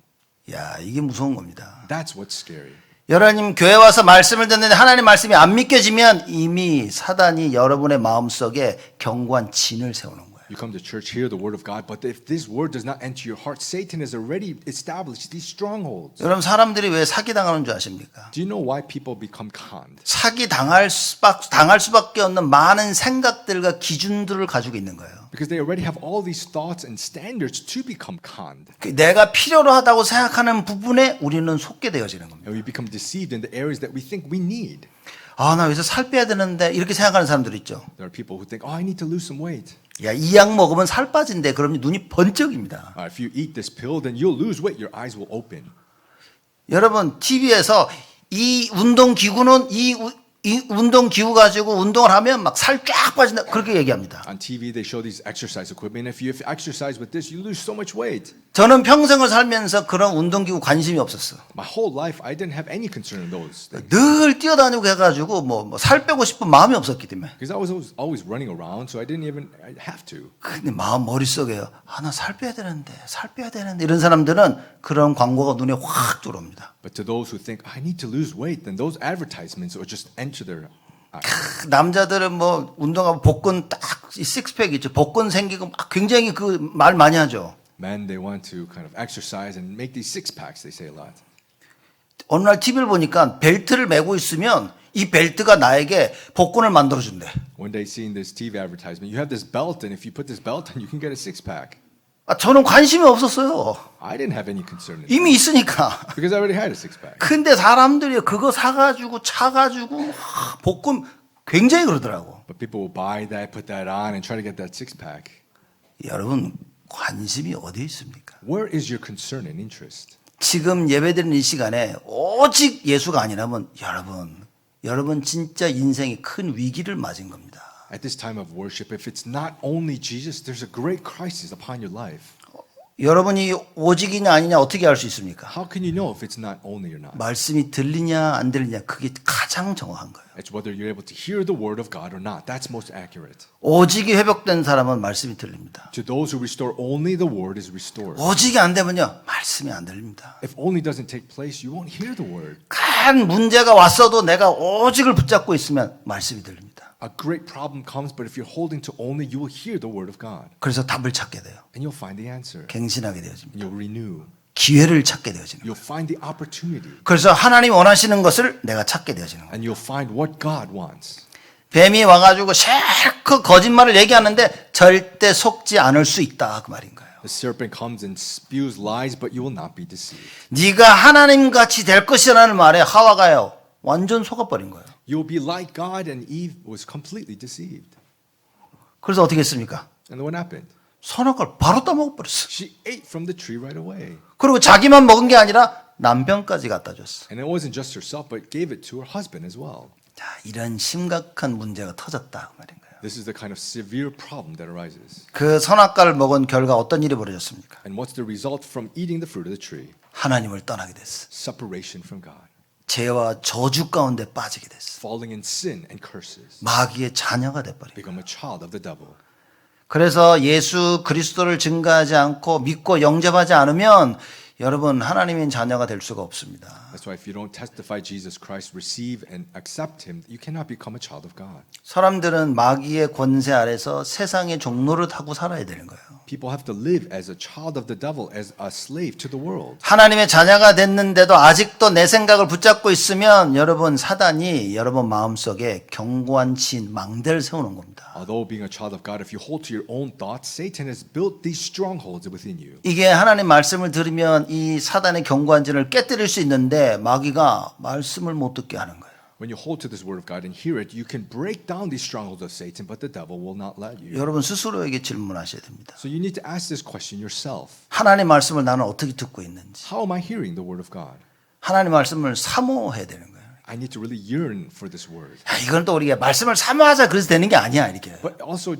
야, 이게 무서운 겁니다. That's what's scary. 여러분 교회 와서 말씀을 듣는데 하나님 말씀이 안 믿겨지면 이미 사단이 여러분의 마음속에 견고한 진을 세우는 거예요. You come to church, hear the word of God, but if this word does not enter your heart, Satan has already established these strongholds. 여러분 사람들이 왜 사기 당하는 줄 아십니까? Do you know why people become conned? 사기 당할 수밖에 없는 많은 생각들과 기준들을 가지고 있는 거예요. Because they already have all these thoughts and standards to become conned. 내가 필요로 하다고 생각하는 부분에 우리는 속게 되어지는 겁니다. And we become deceived in the areas that we think we need. 아, 나 여기서 살 빼야 되는데 이렇게 생각하는 사람들 있죠. There are people who think, oh, I need to lose some weight. 야, 이 약 먹으면 살 빠진대. 그러면 눈이 번쩍입니다. If you eat this pill, then you'll lose weight. Your eyes will open. 여러분, TV에서 이 운동기구는 이 운동기구 가지고 운동을 하면 막 살 쫙 빠진다. 그렇게 얘기합니다. On TV, they show these exercise equipment. If you exercise with this, you lose so much weight. 저는 평생을 살면서 그런 운동기구 관심이 없었어. My whole life, I didn't have any concern in those things. 늘 뛰어다니고 해가지고 뭐 살 빼고 싶은 마음이 없었기 때문에. Because I was always running around, so I didn't even have to. 근데 머릿속에요. 아, 나 살 빼야 되는데, 살 빼야 되는데. 이런 사람들은 그런 광고가 눈에 확 들어옵니다. But to those who think, I need to lose weight, then those advertisements will just enter their eyes. 남자들은 뭐 운동하고 복근 딱 이 식스팩 있죠. 복근 생기고 막 굉장히 그 말 많이 하죠. Men, they want to kind of exercise and make these six packs, they say a lot. 어느 날 TV를 보니까 벨트를 메고 있으면 이 벨트가 나에게 복근을 만들어준대. One day seeing this TV advertisement, you have this belt, and if you put this belt on, you can get a six pack. 아, 저는 관심이 없었어요. I didn't have any concern in it 이미 있으니까. because I already had a six pack. 근데 사람들이 그거 사가지고 차가지고 복근 굉장히 그러더라고. But people will buy that, put that on, and try to get that six pack. 여러분, 관심이 어디에 있습니까? Where is your concern and interest? 지금 예배드리는 이 시간에 오직 예수가 아니라면 여러분 진짜 인생이 큰 위기를 맞은 겁니다. At this time of worship, if it's not only Jesus, there's a great crisis upon your life. 여러분이 오직이냐 아니냐 어떻게 알 수 있습니까? How can you know if it's not only or not? 말씀이 들리냐 안 들리냐 그게 가장 정확한 거예요. It's whether you're able to hear the word of God or not. That's most accurate. 오직이 회복된 사람은 말씀이 들립니다. To those who restore, only the word is restored. 오직이 안 되면요 말씀이 안 들립니다. If only doesn't take place, you won't hear the word. 큰 문제가 왔어도 내가 오직을 붙잡고 있으면 말씀이 들립니다. A great problem comes, but if you're holding to only, you will hear the word of God. 그래서 답을 찾게 돼요. And you'll find the answer. 갱신하게 되어집니다. And you'll renew. 기회를 찾게 되어지는 거예요. You'll find the opportunity. 그래서 하나님이 원하시는 것을 내가 찾게 되어지는 거예요. And you'll find what God wants. 뱀이 와가지고 실컷 거짓말을 얘기하는데 절대 속지 않을 수 있다 그 말인 거예요. The serpent comes and spews lies, but you will not be deceived. 네가 하나님 같이 될 것이라는 말에 하와가요 완전 속아버린 거예요. You'll be like God, and Eve was completely deceived. 그래서 어떻게 했습니까? And what happened? 선악과를 바로 따먹어버렸어. She ate from the tree right away. 그리고 자기만 먹은 게 아니라 남편까지 갖다 줬어. And it wasn't just herself, but gave it to her husband as well. 자, 이런 심각한 문제가 터졌다 그 말인 거예요. This is the kind of severe problem that arises. 그 선악과를 먹은 결과 어떤 일이 벌어졌습니까? And what's the result from eating the fruit of the tree? 하나님을 떠나게 됐어. Separation from God. 죄와 저주 가운데 빠지게 됐어. Falling in sin and curses. 마귀의 자녀가 돼버린 거예요. Become a child of the devil. 그래서 예수 그리스도를 증거하지 않고 믿고 영접하지 않으면 여러분 하나님의 자녀가 될 수가 없습니다. That's why if you don't testify Jesus Christ, receive and accept Him, you cannot become a child of God. 사람들은 마귀의 권세 아래서 세상의 종로를 타고 살아야 되는 거예요. People have to live as a child of the devil, as a slave to the world. 하나님의 자녀가 됐는데도 아직도 내 생각을 붙잡고 있으면 여러분 사단이 여러분 마음속에 견고한 진 망대를 세우는 겁니다. Although being a child of God, if you hold to your own thoughts, Satan has built these strongholds within you. 이게 하나님 말씀을 들으면 이 사단의 견고한 진을 깨뜨릴 수 있는데 마귀가 말씀을 못 듣게 하는 거예요. When you hold to this word of God and hear it, you can break down these strongholds of Satan, but the devil will not let you. 여러분 스스로에게 질문하셔야 됩니다. So you need to ask this question yourself. 하나님 말씀을 나는 어떻게 듣고 있는지. How am I hearing the word of God? 하나님 말씀을 사모해야 되는 거예요. I need to really yearn for this word. 야, 이건 또 우리가 말씀을 사모하자 그래서 되는 게 아니야 이렇게. But also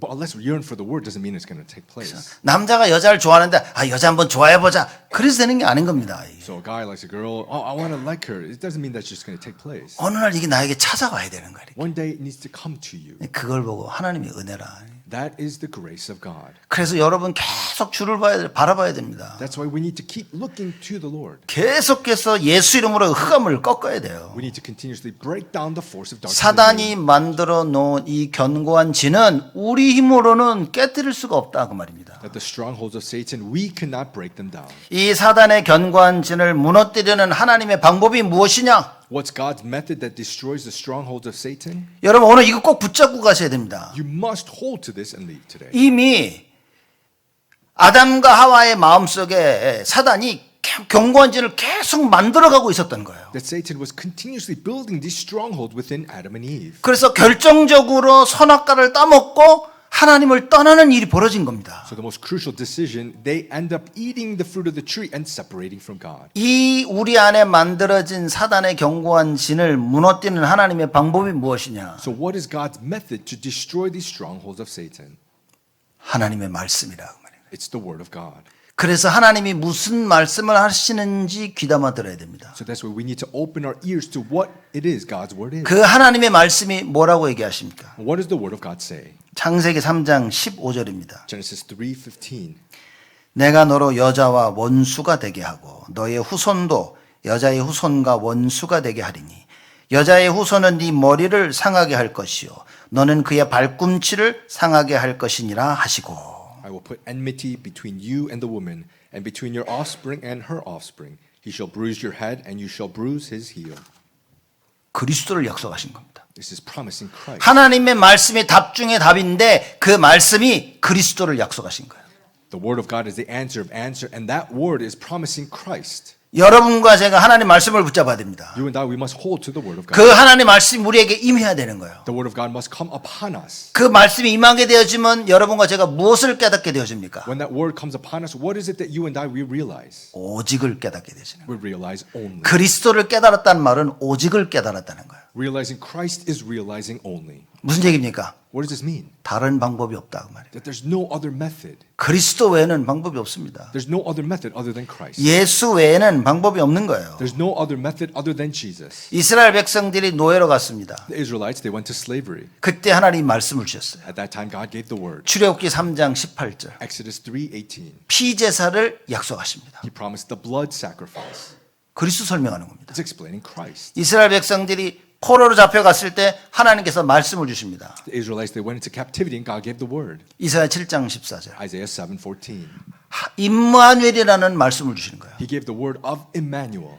but unless we yearn for the word doesn't mean it's going to take place. 남자가 여자를 좋아하는데 아 여자 한번 좋아해보자 그래서 되는 게 아닌 겁니다. So a guy likes a girl, oh, I want to like her. It doesn't mean that's just going to take place. 어느 날 이게 나에게 찾아와야 되는 거예요. One day it needs to come to you. 그걸 보고 하나님의 은혜라. That is the grace of God. 그래서 여러분 계속 주를 바라봐야 됩니다. That's why we need to keep looking to the Lord. 계속해서 예수 이름으로 흑암을 꺾어야 돼요. We need to continuously break down the force of darkness. 사단이 만들어 놓은 이 견고한 진은 우리 힘으로는 깨뜨릴 수가 없다 그 말입니다. That the strongholds of Satan, we cannot break them down. 이 사단의 견고한 진을 무너뜨리는 하나님의 방법이 무엇이냐? What's God's method that destroys the strongholds of Satan? 여러분 오늘 이거 꼭 붙잡고 가셔야 됩니다. You must hold to this and leave today. 이미 아담과 하와의 마음속에 사단이 견고한 진을 계속 만들어가고 있었던 거예요. That Satan was continuously building these strongholds within Adam and Eve. 그래서 결정적으로 선악과를 따먹고 하나님을 떠나는 일이 벌어진 겁니다. So the most crucial decision, they end up eating the fruit of the tree and separating from God. 이 우리 안에 만들어진 사단의 견고한 진을 무너뜨리는 하나님의 방법이 무엇이냐? So what is God's method to destroy these strongholds of Satan? 하나님의 말씀이라고 말해요. It's the word of God. 그래서 하나님이 무슨 말씀을 하시는지 귀담아 들어야 됩니다. So that's why we need to open our ears to what it is God's word is. 그 하나님의 말씀이 뭐라고 얘기하십니까? What does the word of God say? 창세기 3장 15절입니다. Genesis 3:15. 내가 너로 여자와 원수가 되게 하고 너의 후손도 여자의 후손과 원수가 되게 하리니 여자의 후손은 네 머리를 상하게 할 것이요 너는 그의 발꿈치를 상하게 할 것이니라 하시고 I will put enmity between you and the woman, and between your offspring and her offspring. He shall bruise your head, and you shall bruise his heel. 그리스도를 약속하신 겁니다. This is promising Christ. 하나님의 말씀이 답 중에 답인데 그 말씀이 그리스도를 약속하신 거예요. The word of God is the answer of answer, and that word is promising Christ. 여러분과 제가 하나님 말씀을 붙잡아야 됩니다. You and I, we must hold to the word of 그 God. 하나님 말씀이 우리에게 임해야 되는 거예요. The word of God must come upon us. 그 말씀이 임하게 되어지면 여러분과 제가 무엇을 깨닫게 되어집니까? When that word comes upon us, what is it that you and I, we realize? 오직을 깨닫게 되시는 거예요. We realize only. 그리스도를 깨달았다는 말은 오직을 깨달았다는 거예요. Realizing Christ is realizing only. 무슨 얘기입니까? What does this mean? 다른 방법이 없다 그 말이에요. That there's no other method. 그리스도 외에는 방법이 없습니다. There's no other method other than Christ. 예수 외에는 방법이 없는 거예요. There's no other method other than Jesus. 이스라엘 백성들이 노예로 갔습니다. The Israelites, they went to slavery. 그때 하나님 말씀을 주셨어요. At that time, God gave the word. 출애굽기 3장 18절. Exodus 3:18. 피제사를 약속하십니다. He promised the blood sacrifice. 그리스도 설명하는 겁니다. It's explaining Christ. 이스라엘 백성들이 포로로 잡혀갔을 때 하나님께서 말씀을 주십니다. The Israelites, they went into captivity and God gave the word. 이사야 7장 14절. Isaiah 7:14. 임마누엘이라는 말씀을 주시는 거예요. He gave the word of Emmanuel.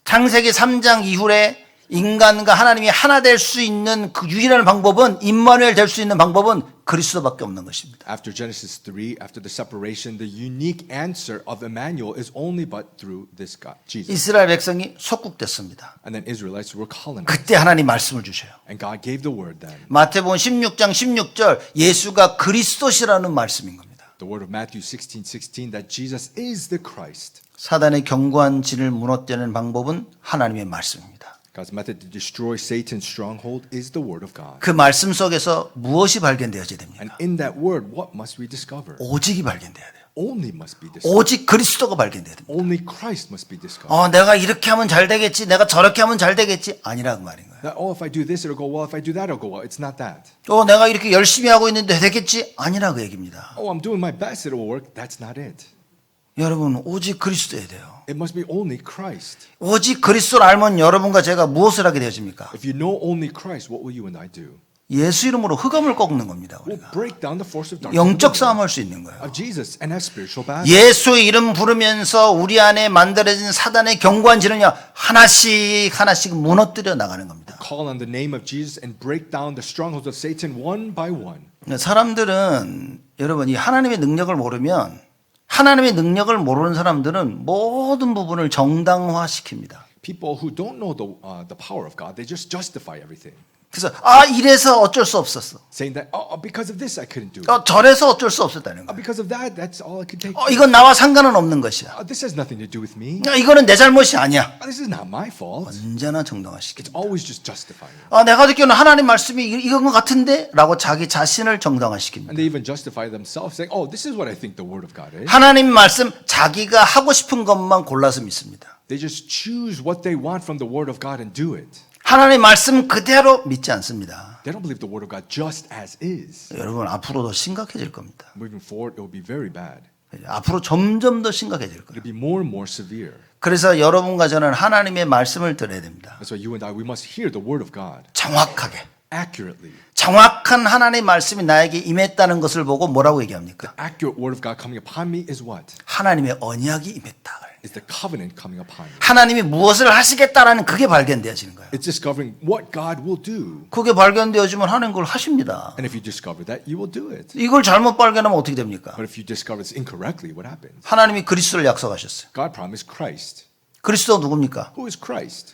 창세기 3장 이후에 인간과 하나님이 하나 될 수 있는 그 유일한 방법은 임마누엘 될 수 있는 방법은 그리스도밖에 없는 것입니다. After Genesis 3, after the separation, the unique answer of Emmanuel is only but through this God, Jesus. 이스라엘 백성이 속국됐습니다. And then Israelites were colonized. 그때 하나님 말씀을 주셔요. And God gave the word then. 마태복음 16장 16절 예수가 그리스도시라는 말씀인 겁니다. The word of Matthew 16:16 that Jesus is the Christ. 사단의 견고한 진을 무너뜨리는 방법은 하나님의 말씀입니다. God's method to destroy Satan's stronghold is the word of God. 그 말씀 속에서 무엇이 발견되어야 And 됩니까? in that word, what must we discover? 오직이 발견돼야 돼요. Only must be discovered. 오직 그리스도가 발견돼야 됩니다. Only Christ must be discovered. 내가 이렇게 하면 잘 되겠지, 내가 저렇게 하면 잘 되겠지 아니라 그 말인 거예요. That, oh, if I do this, it'll go well. If I do that, it'll go well. It's not that. 내가 이렇게 열심히 하고 있는데 되겠지 아니라 그 얘기입니다. Oh, I'm doing my best. It'll work. That's not it. 여러분 오직 그리스도여야 돼요. It must be only Christ. 오직 그리스도를 알면 여러분과 제가 무엇을 하게 되어집니까? If you know only Christ, what will you and I do? 예수 이름으로 흑암을 꺾는 겁니다. We'll 우리가 break down the force of darkness 영적 싸움할 수 있는 거예요. of Jesus and have spiritual battle. 예수의 이름 부르면서 우리 안에 만들어진 사단의 견고한 진은요 하나씩 하나씩 무너뜨려 나가는 겁니다. Call on the name of Jesus and break down the strongholds of Satan one by one. 사람들은 여러분 이 하나님의 능력을 모르면 하나님의 능력을 모르는 사람들은 모든 부분을 정당화시킵니다. People who don't know the power of God, they just justify everything. 그래서 이래서 어쩔 수 없었어. Saying that, oh, because of this I couldn't do it. 저래서 어쩔 수 없었다는 거예요. Because of that, that's all I could take. 이건 나와 상관은 없는 것이야. This has nothing to do with me. 이거는 내 잘못이 아니야. This is not my fault. 언제나 정당화시킵니다. It's always just justifying. 내가 듣기로는 하나님 말씀이 이건 것 같은데 라고 자기 자신을 정당화시킵니다. And they even justify themselves, saying, oh, this is what I think the word of God is. 하나님 말씀 자기가 하고 싶은 것만 골라서 믿습니다. They just choose what they want from the word of God and do it. 하나님 말씀 그대로 믿지 않습니다. They don't believe the word of God just as is. 여러분 앞으로 더 심각해질 겁니다. Moving forward, it will be very bad. 앞으로 점점 더 심각해질 거예요. It'll be more and more severe. 그래서 여러분과 저는 하나님의 말씀을 들어야 됩니다. That's why you and I, we must hear the word of God 정확하게. accurately. 정확한 하나님의 말씀이 나에게 임했다는 것을 보고 뭐라고 얘기합니까? The accurate word of God coming upon me is what? 하나님의 언약이 임했다. is the covenant coming upon you. 하나님이 무엇을 하시겠다라는 그게 발견되어지는 거예요. It's discovering what God will do. 그게 발견되어지면 하나님 그걸 하십니다. And if you discover that, you will do it. 이걸 잘못 발견하면 어떻게 됩니까? But if you discover it's incorrectly, what happens? 하나님이 그리스도를 약속하셨어요. God promised Christ. 그리스도가 누굽니까? Who is Christ?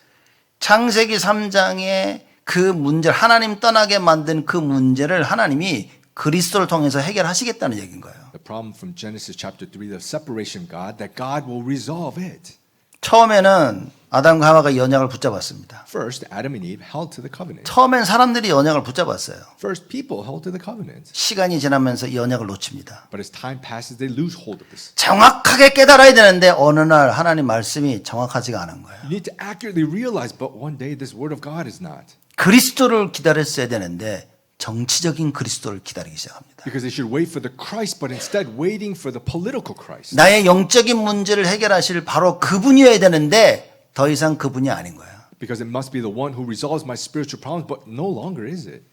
창세기 3장의 그 문제, 하나님 떠나게 만든 그 문제를 하나님이 그리스도를 통해서 해결하시겠다는 얘기인 거예요. The problem from Genesis chapter 3, the separation of God, that God will resolve it. 처음에는 아담과 하와가 연약을 붙잡았습니다. First, Adam and Eve held to the covenant. 처음엔 사람들이 연약을 붙잡았어요. First, people held to the covenant. 시간이 지나면서 이 연약을 놓칩니다. But as time passes, they lose hold of this. 정확하게 깨달아야 되는데 어느 날 하나님 말씀이 정확하지가 않은 거예요. You need to accurately realize, but one day this word of God is not. 그리스도를 기다렸어야 되는데 정치적인 그리스도를 기다리기 시작합니다. Because they should wait for the Christ, but instead waiting for the political Christ. 나의 영적인 문제를 해결하실 바로 그분이어야 되는데 더 이상 그분이 아닌 거예요. Because it must be the one who resolves my spiritual problems, but no longer is it.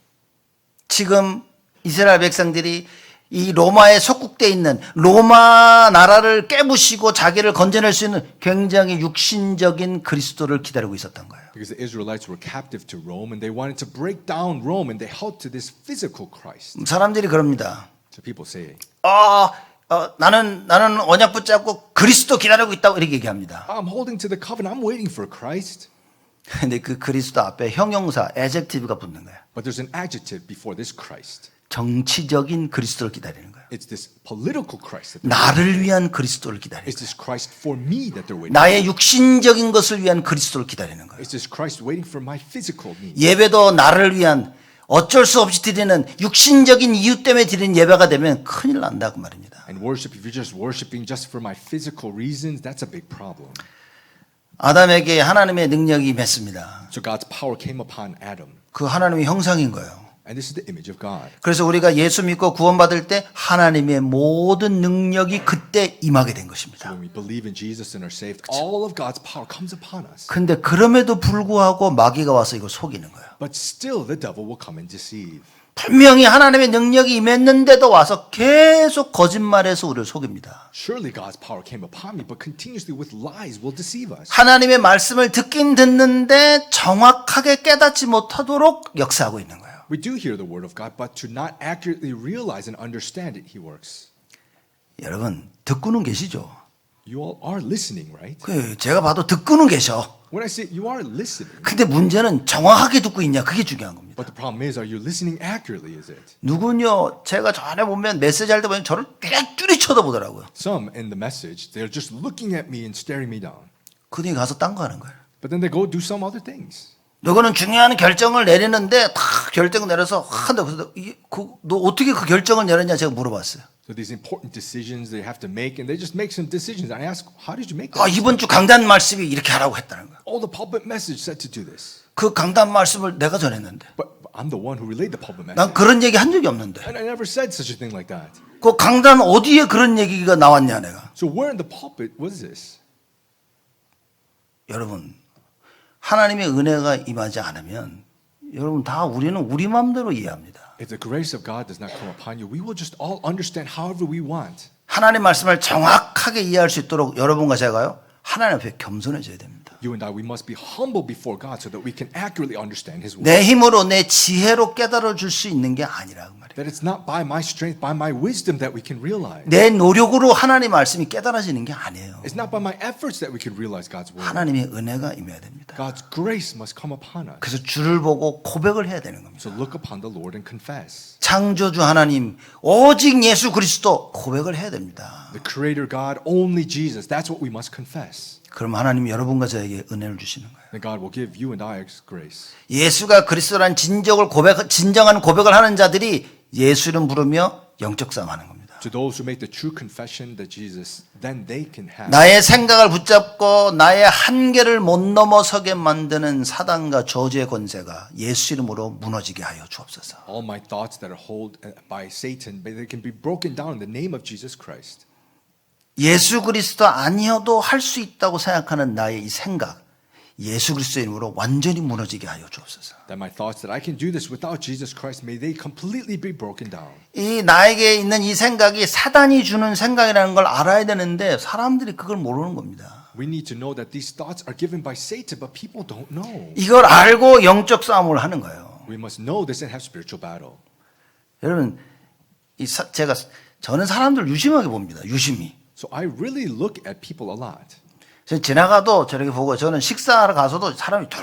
지금 이스라엘 백성들이 이 로마에 속국되어 있는 로마 나라를 깨부시고 자기를 건져낼 수 있는 굉장히 육신적인 그리스도를 기다리고 있었던 거예요. Because the Israelites were captive to Rome and they wanted to break down Rome and they held to this physical Christ. 사람들이 그럽니다. So people say, 나는 언약 붙잡고 그리스도 기다리고 있다고 이렇게 얘기합니다. I'm holding to the covenant, I'm waiting for Christ. 근데 그 그리스도 앞에 형용사, adjective가 붙는 거예요. But there's an adjective before this Christ. 정치적인 그리스도를 기다리는 거예요. It's this political Christ. 나를 위한 그리스도를 기다리는 It's 거예요. this Christ for me that they're waiting. 나의 육신적인 것을 위한 그리스도를 기다리는 거예요. It's this Christ waiting for my physical needs. 예배도 나를 위한 어쩔 수 없이 드리는 육신적인 이유 때문에 드리는 예배가 되면 큰일 난다고 말입니다. And worship, if you're just worshiping just for my physical reasons, that's a big problem. 아담에게 하나님의 능력이 임했습니다. So God's power came upon Adam. 그 하나님의 형상인 거예요. And this is the image of God. 그래서 우리가 예수 믿고 구원받을 때 하나님의 모든 능력이 그때 임하게 된 것입니다. When we believe in Jesus and are saved, all of God's power comes upon us. 근데 그럼에도 불구하고 마귀가 와서 이걸 속이는 거예요. But still the devil will come and deceive. 분명히 하나님의 능력이 임했는데도 와서 계속 거짓말해서 우리를 속입니다. Surely God's power came upon me, but continuously with lies will deceive us. 하나님의 말씀을 듣긴 듣는데 정확하게 깨닫지 못하도록 역사하고 있는 거예요. We do hear the word of God, but to not accurately realize and understand it, he works. 여러분 듣고는 계시죠? You all are listening, right? 제가 봐도 듣고는 계셔. When I say you are listening, 근데 문제는 정확하게 듣고 있냐 그게 중요한 겁니다. but the problem is, are you listening accurately, is it? 누군요 제가 전에 보면 메시지 할 때 보면 저를 뚜리뚜리 쳐다보더라고요. Some in the message, they're just looking at me and staring me down. 그들이 가서 딴 거 하는 거예요. But then they go do some other things. 너는 중요한 결정을 내리는데 다 결정을 내려서 너 어떻게 그 결정을 내렸냐 제가 물어봤어요. So these important decisions they have to make, and they just make some decisions. And I ask, how did you make 아 that? 이번 주 강단 말씀이 이렇게 하라고 했다는 거예요. Oh, the pulpit message said to do this. 그 강단 말씀을 내가 전했는데 But I'm the one who relayed the pulpit message. 난 그런 얘기 한 적이 없는데 And I never said such a thing like that. 그 강단 어디에 그런 얘기가 나왔냐 내가. So where in the pulpit was this? 여러분 하나님의 은혜가 임하지 않으면 여러분 다 우리는 우리 마음대로 이해합니다. If the grace of God does not come upon you, we will just all understand however we want. 하나님 말씀을 정확하게 이해할 수 있도록 여러분과 제가요 하나님 앞에 겸손해져야 됩니다. You and I, we must be humble before God so that we can accurately understand His word. 내 힘으로 내 지혜로 깨달아 줄 수 있는 게 아니라고 말이에요. That it's not by my strength, by my wisdom that we can realize. 내 노력으로 하나님 말씀이 깨달아지는 게 아니에요. It's not by my efforts that we can realize God's word. 하나님의 은혜가 임해야 됩니다. God's grace must come upon us. 그래서 주를 보고 고백을 해야 되는 겁니다. So look upon the Lord and confess. 창조주 하나님 오직 예수 그리스도 고백을 해야 됩니다. The Creator God, only Jesus. That's what we must confess. 그럼 하나님이 여러분과 저에게 은혜를 주시는 거예요. Then God will give you and I grace. 예수가 그리스도라는 진정한 고백을 하는 자들이 예수를 부르며 영적 싸움하는 겁니다. To those who make the true confession that Jesus, then they can have. 나의 생각을 붙잡고 나의 한계를 못 넘어서게 만드는 사단과 저주의 권세가 예수 이름으로 무너지게 하여 주옵소서. All my thoughts that are held by Satan, they can be broken down in the name of Jesus Christ. 예수 그리스도 아니어도 할 수 있다고 생각하는 나의 이 생각, 예수 그리스도 이름으로 완전히 무너지게 하여 주옵소서. That my thoughts that I can do this without Jesus Christ, may they completely be broken down. 이 나에게 있는 이 생각이 사단이 주는 생각이라는 걸 알아야 되는데 사람들이 그걸 모르는 겁니다. We need to know that these thoughts are given by Satan, but people don't know. 이걸 알고 영적 싸움을 하는 거예요. We must know this and have spiritual battle. 여러분, 저는 사람들 유심하게 봅니다. 유심히. So I really look at people a lot. 지나가도 저렇게 보고 저는 식사하러 가서도 사람이 쭉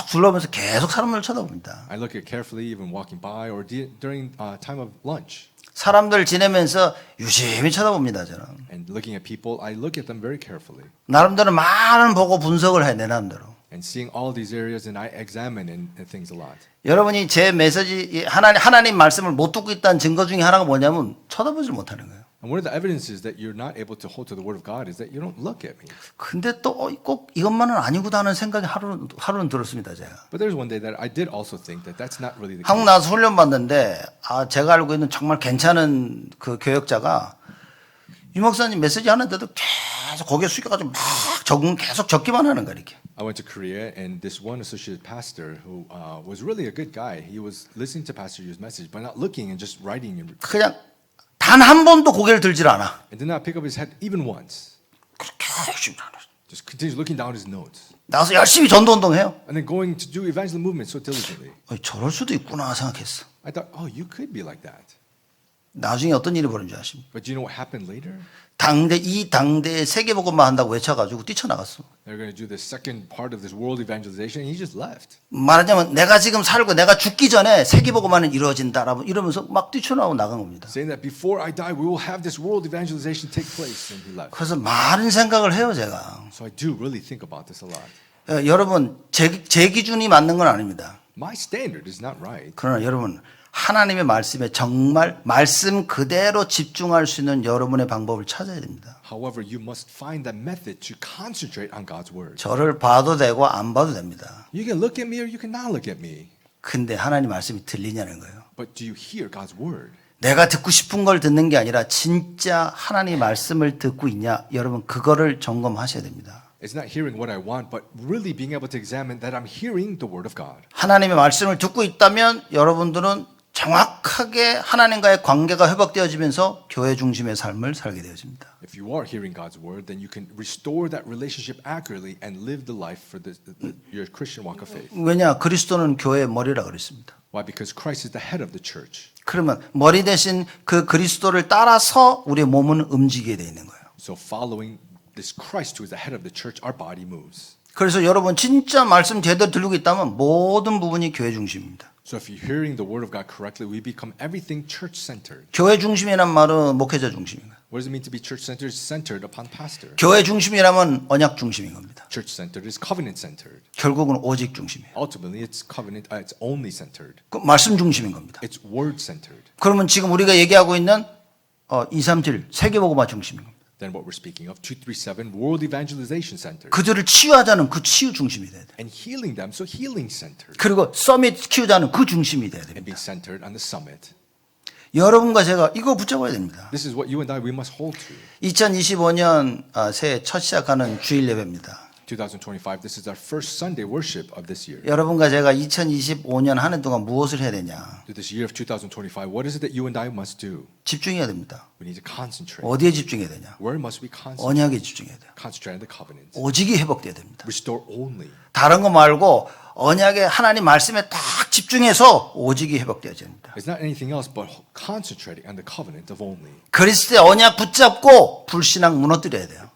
둘러보면서 계속 사람을 쳐다봅니다. I look at carefully even walking by or during time of lunch. 사람들 지내면서 유심히 쳐다봅니다. 저는. And looking at people, I look at them very carefully. 나름대로 많은 보고 분석을 해 내 나름대로. And seeing all these areas, and I examine and things a lot. 여러분이 제 메시지 하나님 말씀을 못 듣고 있다는 증거 중에 하나가 뭐냐면 쳐다보질 못하는 거예요. And one of the evidences that you're not able to hold to the word of God is that you don't look at me. 근데 또 꼭 이것만은 아니구나 하는 생각이 하루는 들었습니다, 제가. But there's one day that I did also think that that's not really the 한국 case. 나와서 훈련 받는데 제가 알고 있는 정말 괜찮은 그 교역자가 유 목사님 메시지 하는데도 계속 고개 숙여가지고 막 계속 적기만 하는 거야 이렇게. I went to Korea, and this one associate pastor who was really a good guy. He was listening to Pastor Yu's message, but not looking and just writing and 그냥 단 한 번도 고개를 들질 않아. did not pick up his head even once. 그렇게 열심히 하는 거야. Just continues looking down his notes. 나와서 열심히 전도 운동해요. And then going to do evangelism movement so diligently. 저럴 수도 있구나 생각했어. I thought, oh, you could be like that. 나중에 어떤 일이 벌어진 줄 아십니까? But do you know what happened later? 이 당대에 세계복음만 한다고 외쳐가지고 뛰쳐나갔어. They're going to do the second part of this world evangelization, and he just left. 말하자면 내가 지금 살고 내가 죽기 전에 세계복음만은 이루어진다라고 이러면서 막 뛰쳐나오고 나간 겁니다. Saying that before I die, we will have this world evangelization take place, and he left. 그래서 많은 생각을 해요 제가. So I do really think about this a lot. 여러분 제 기준이 맞는 건 아닙니다. My standard is not right. 그러나 여러분 하나님의 말씀에 정말 말씀 그대로 집중할 수 있는 여러분의 방법을 찾아야 됩니다. However, you must find that method to concentrate on God's word. 저를 봐도 되고 안 봐도 됩니다. You can look at me or you can not look at me. 근데 하나님 말씀이 들리냐는 거예요. But do you hear God's word? 내가 듣고 싶은 걸 듣는 게 아니라 진짜 하나님 말씀을 듣고 있냐? 여러분 그거를 점검하셔야 됩니다. It's not hearing what I want, but really being able to examine that I'm hearing the word of God. 하나님의 말씀을 듣고 있다면 여러분들은 정확하게 하나님과의 관계가 회복되어지면서 교회 중심의 삶을 살게 되어집니다. If you are hearing God's word, then you can restore that relationship accurately and live the life for your Christian walk of faith. 왜냐? 그리스도는 교회의 머리라 그랬습니다. Why? Because Christ is the head of the church. 그러면 머리 대신 그 그리스도를 따라서 우리의 몸은 움직이게 되어 있는 거예요. So following this Christ who is the head of the church, our body moves. 그래서 여러분 진짜 말씀 제대로 들리고 있다면 모든 부분이 교회 중심입니다. So if you're hearing the word of God correctly, we become everything church-centered. 교회 중심이란 말은 목회자 중심입니다. What does it mean to be church-centered? It's centered upon pastor. 교회 중심이라면 언약 중심인 겁니다. Church-centered is covenant-centered. 결국은 오직 중심이에요. Ultimately, it's covenant. It's only-centered. 그 말씀 중심인 겁니다. It's word-centered. 그러면 지금 우리가 얘기하고 있는 237 세계복음화 중심인 겁니다. Then what we're speaking of, 237, world evangelization-centered. 그들을 치유하자는 그 치유 중심이 돼야 돼요. And healing them, so healing-centered. 그리고 서밋 키우자는 그 중심이 돼야 And 됩니다. being centered on the summit. 여러분과 제가 이거 붙잡아야 됩니다. This is what you and I, we must hold to. 2025년 새해 첫 시작하는 주일 예배입니다. 2025, this is our first Sunday worship of this year. 여러분과 제가 2025년 한 해 동안 무엇을 해야 되냐? To this year of 2025, what is it that you and I must do? 집중해야 됩니다. We need to concentrate. 어디에 집중해야 되냐? Where must we concentrate? 언약에 집중해야 돼요. Concentrate on the covenant. 오직이 회복돼야 됩니다. Restore only. 다른 거 말고 언약에 하나님 말씀에 딱 집중해서 오직이 회복되어야 됩니다. It's not anything else but concentrating on the covenant of only. 그리스도의 언약 붙잡고 불신앙 무너뜨려야 돼요.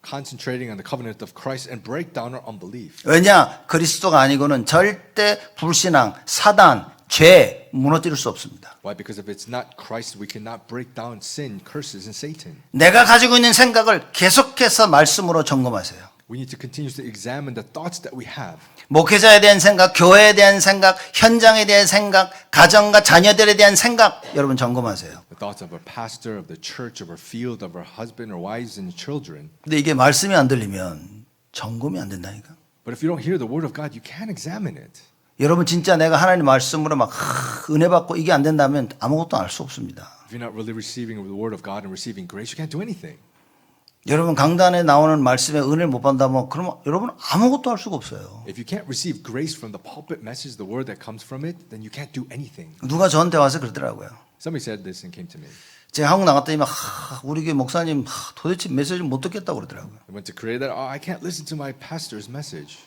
Concentrating on the covenant of Christ and break down our unbelief. 왜냐? 그리스도가 아니고는 절대 불신앙, 사단, 죄 무너뜨릴 수 없습니다. Why? Because if it's not Christ, we cannot break down sin, curses, and Satan. 내가 가지고 있는 생각을 계속해서 말씀으로 점검하세요. We need to continue to examine the thoughts that we have. 목회자에 대한 생각, 교회에 대한 생각, 현장에 대한 생각, 가정과 자녀들에 대한 생각 여러분 점검하세요. The thoughts of our pastor, of the church, of our field, of our husband, our wives, and children. 근데 이게 말씀이 안 들리면 점검이 안 된다니까. But if you don't hear the word of God, you can't examine it. 여러분 진짜 내가 하나님 말씀으로 막 은혜 받고 이게 안 된다면 아무것도 알 수 없습니다. If you're not really receiving the word of God and receiving grace, you can't do anything. 여러분 강단에 나오는 말씀에 은혜를 못 받는다면 그러면 여러분 아무것도 할 수가 없어요. If you can't receive grace from the pulpit message, the word that comes from it, then you can't do anything. 누가 저한테 와서 그러더라고요. Somebody said this and came to me. 제가 한국 나갔더니 우리 교회 목사님 도대체 메시지를 못 듣겠다고 그러더라고요. I went to Korea that I can't listen to my pastor's message.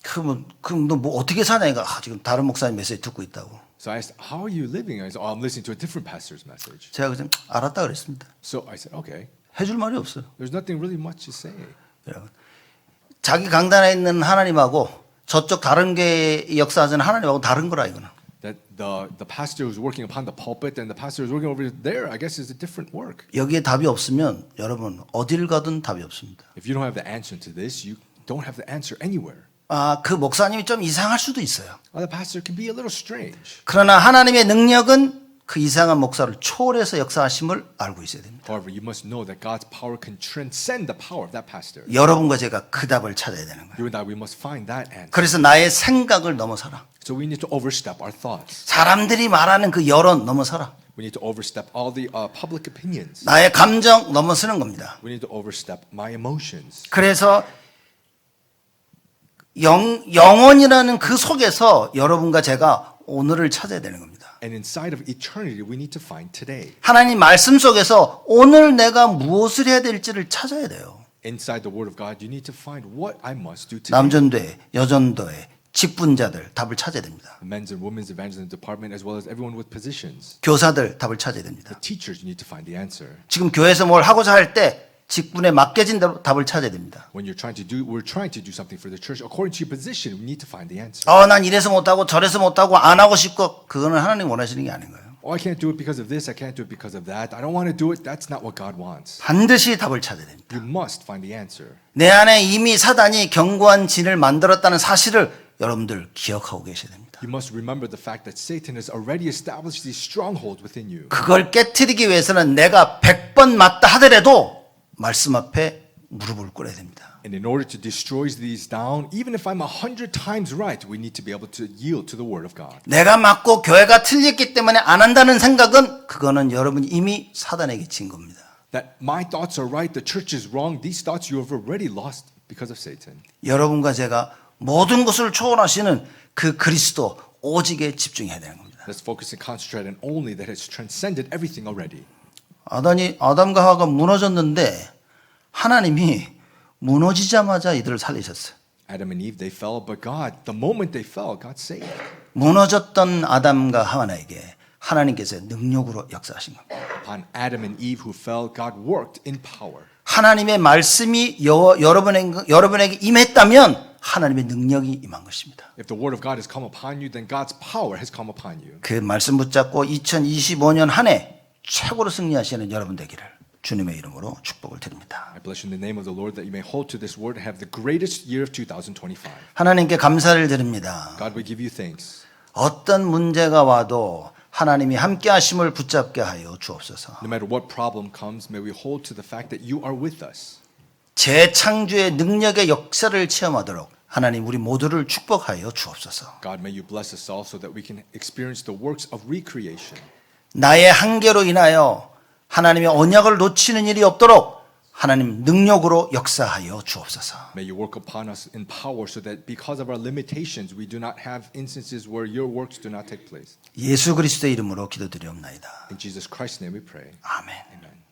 그럼 너 뭐 어떻게 사냐? 이거 지금 다른 목사님 메시지 듣고 있다고. So I asked, how are you living? I said, I'm listening to a different pastor's message. 제가 그냥 알았다 그랬습니다. So I said, okay. 해줄 말이 없어요. There's nothing really much to say. 여러분, 자기 강단에 있는 하나님하고 저쪽 다른 게 역사하는 하나님하고 다른 거라 이거는. That the pastor who's working upon the pulpit and the pastor who's working over there, I guess, is a different work. 여기에 답이 없으면 여러분 어딜 가든 답이 없습니다. If you don't have the answer to this, you don't have the answer anywhere. 그 목사님이 좀 이상할 수도 있어요. The pastor can be a little strange. 그러나 하나님의 능력은 그 이상한 목사를 초월해서 역사하심을 알고 있어야 됩니다. However, you must know that God's power can transcend the power of that pastor. 여러분과 제가 그 답을 찾아야 되는 거예요. You and I, we must find that answer. 그래서 나의 생각을 넘어서라. So we need to overstep our thoughts. 사람들이 말하는 그 여론 넘어서라. We need to overstep all the public opinions. 나의 감정 넘어서는 겁니다. We need to overstep my emotions. 그래서 영원이라는 그 속에서 여러분과 제가 오늘을 찾아야 되는 겁니다. And inside of eternity, we need to find today. 하나님 말씀 속에서 오늘 내가 무엇을 해야 될지를 찾아야 돼요. Inside the Word of God, you need to find what I must do today. 남전도회, 여전도회, 직분자들 답을 찾아야 됩니다. The men's and women's evangelism department, as well as everyone with positions. 교사들 답을 찾아야 됩니다. The teachers, you need to find the answer. 지금 교회에서 뭘 하고자 할 때 직분에 맡겨진 대로 답을 찾아야 됩니다. When we're trying to do something for the church, according to your position, we need to find the answer. 난 이래서 못하고 저래서 못하고 안 하고 싶고 그거는 하나님 원하시는 게 아닌 거예요. Oh, I can't do it because of this. I can't do it because of that. I don't want to do it. That's not what God wants. 반드시 답을 찾아야 됩니다. You must find the answer. 내 안에 이미 사단이 견고한 진을 만들었다는 사실을 여러분들 기억하고 계셔야 됩니다. You must remember the fact that Satan has already established these strongholds within you. 그걸 깨트리기 위해서는 내가 100번 맞다 하더라도 말씀 앞에 무릎을 꿇어야 됩니다. And in order to destroy these down, even if I'm 100 times right, we need to be able to yield to the Word of God. 내가 맞고 교회가 틀렸기 때문에 안 한다는 생각은 그거는 여러분이 이미 사단에게 진 겁니다. That my thoughts are right, the church is wrong. These thoughts you have already lost because of Satan. 여러분과 제가 모든 것을 초월하시는 그 그리스도 오직에 집중해야 되는 겁니다. Let's focus and concentrate on only that has transcended everything already. 아담과 하와가 무너졌는데 하나님이 무너지자마자 이들을 살리셨어요. Adam and Eve, they fell, but God, the moment they fell, God saved. 무너졌던 아담과 하와에게 하나님께서 능력으로 역사하신 겁니다. Upon Adam and Eve who fell, God worked in power. 하나님의 말씀이 여러분에게 임했다면 하나님의 능력이 임한 것입니다. If the word of God has come upon you, then God's power has come upon you. 그 말씀 붙잡고 2025년 한 해 최고로 승리하시는 여러분 되기를 주님의 이름으로 축복을 드립니다. I bless you in the name of the Lord that you may hold to this word and have the greatest year of 2025. 하나님께 감사를 드립니다. God, we give you thanks. 어떤 문제가 와도 하나님이 함께 하심을 붙잡게 하여 주옵소서. No matter what problem comes, may we hold to the fact that you are with us. 재창조의 능력의 역사를 체험하도록 하나님 우리 모두를 축복하여 주옵소서. God, may you bless us all so that we can experience the works of recreation. 나의 한계로 인하여 하나님의 언약을 놓치는 일이 없도록 하나님 능력으로 역사하여 주옵소서. May you work upon us in power so that because of our limitations, we do not have instances where your works do not take place. 예수 그리스도의 이름으로 기도드리옵나이다. In Jesus Christ's name we pray. 아멘. Amen.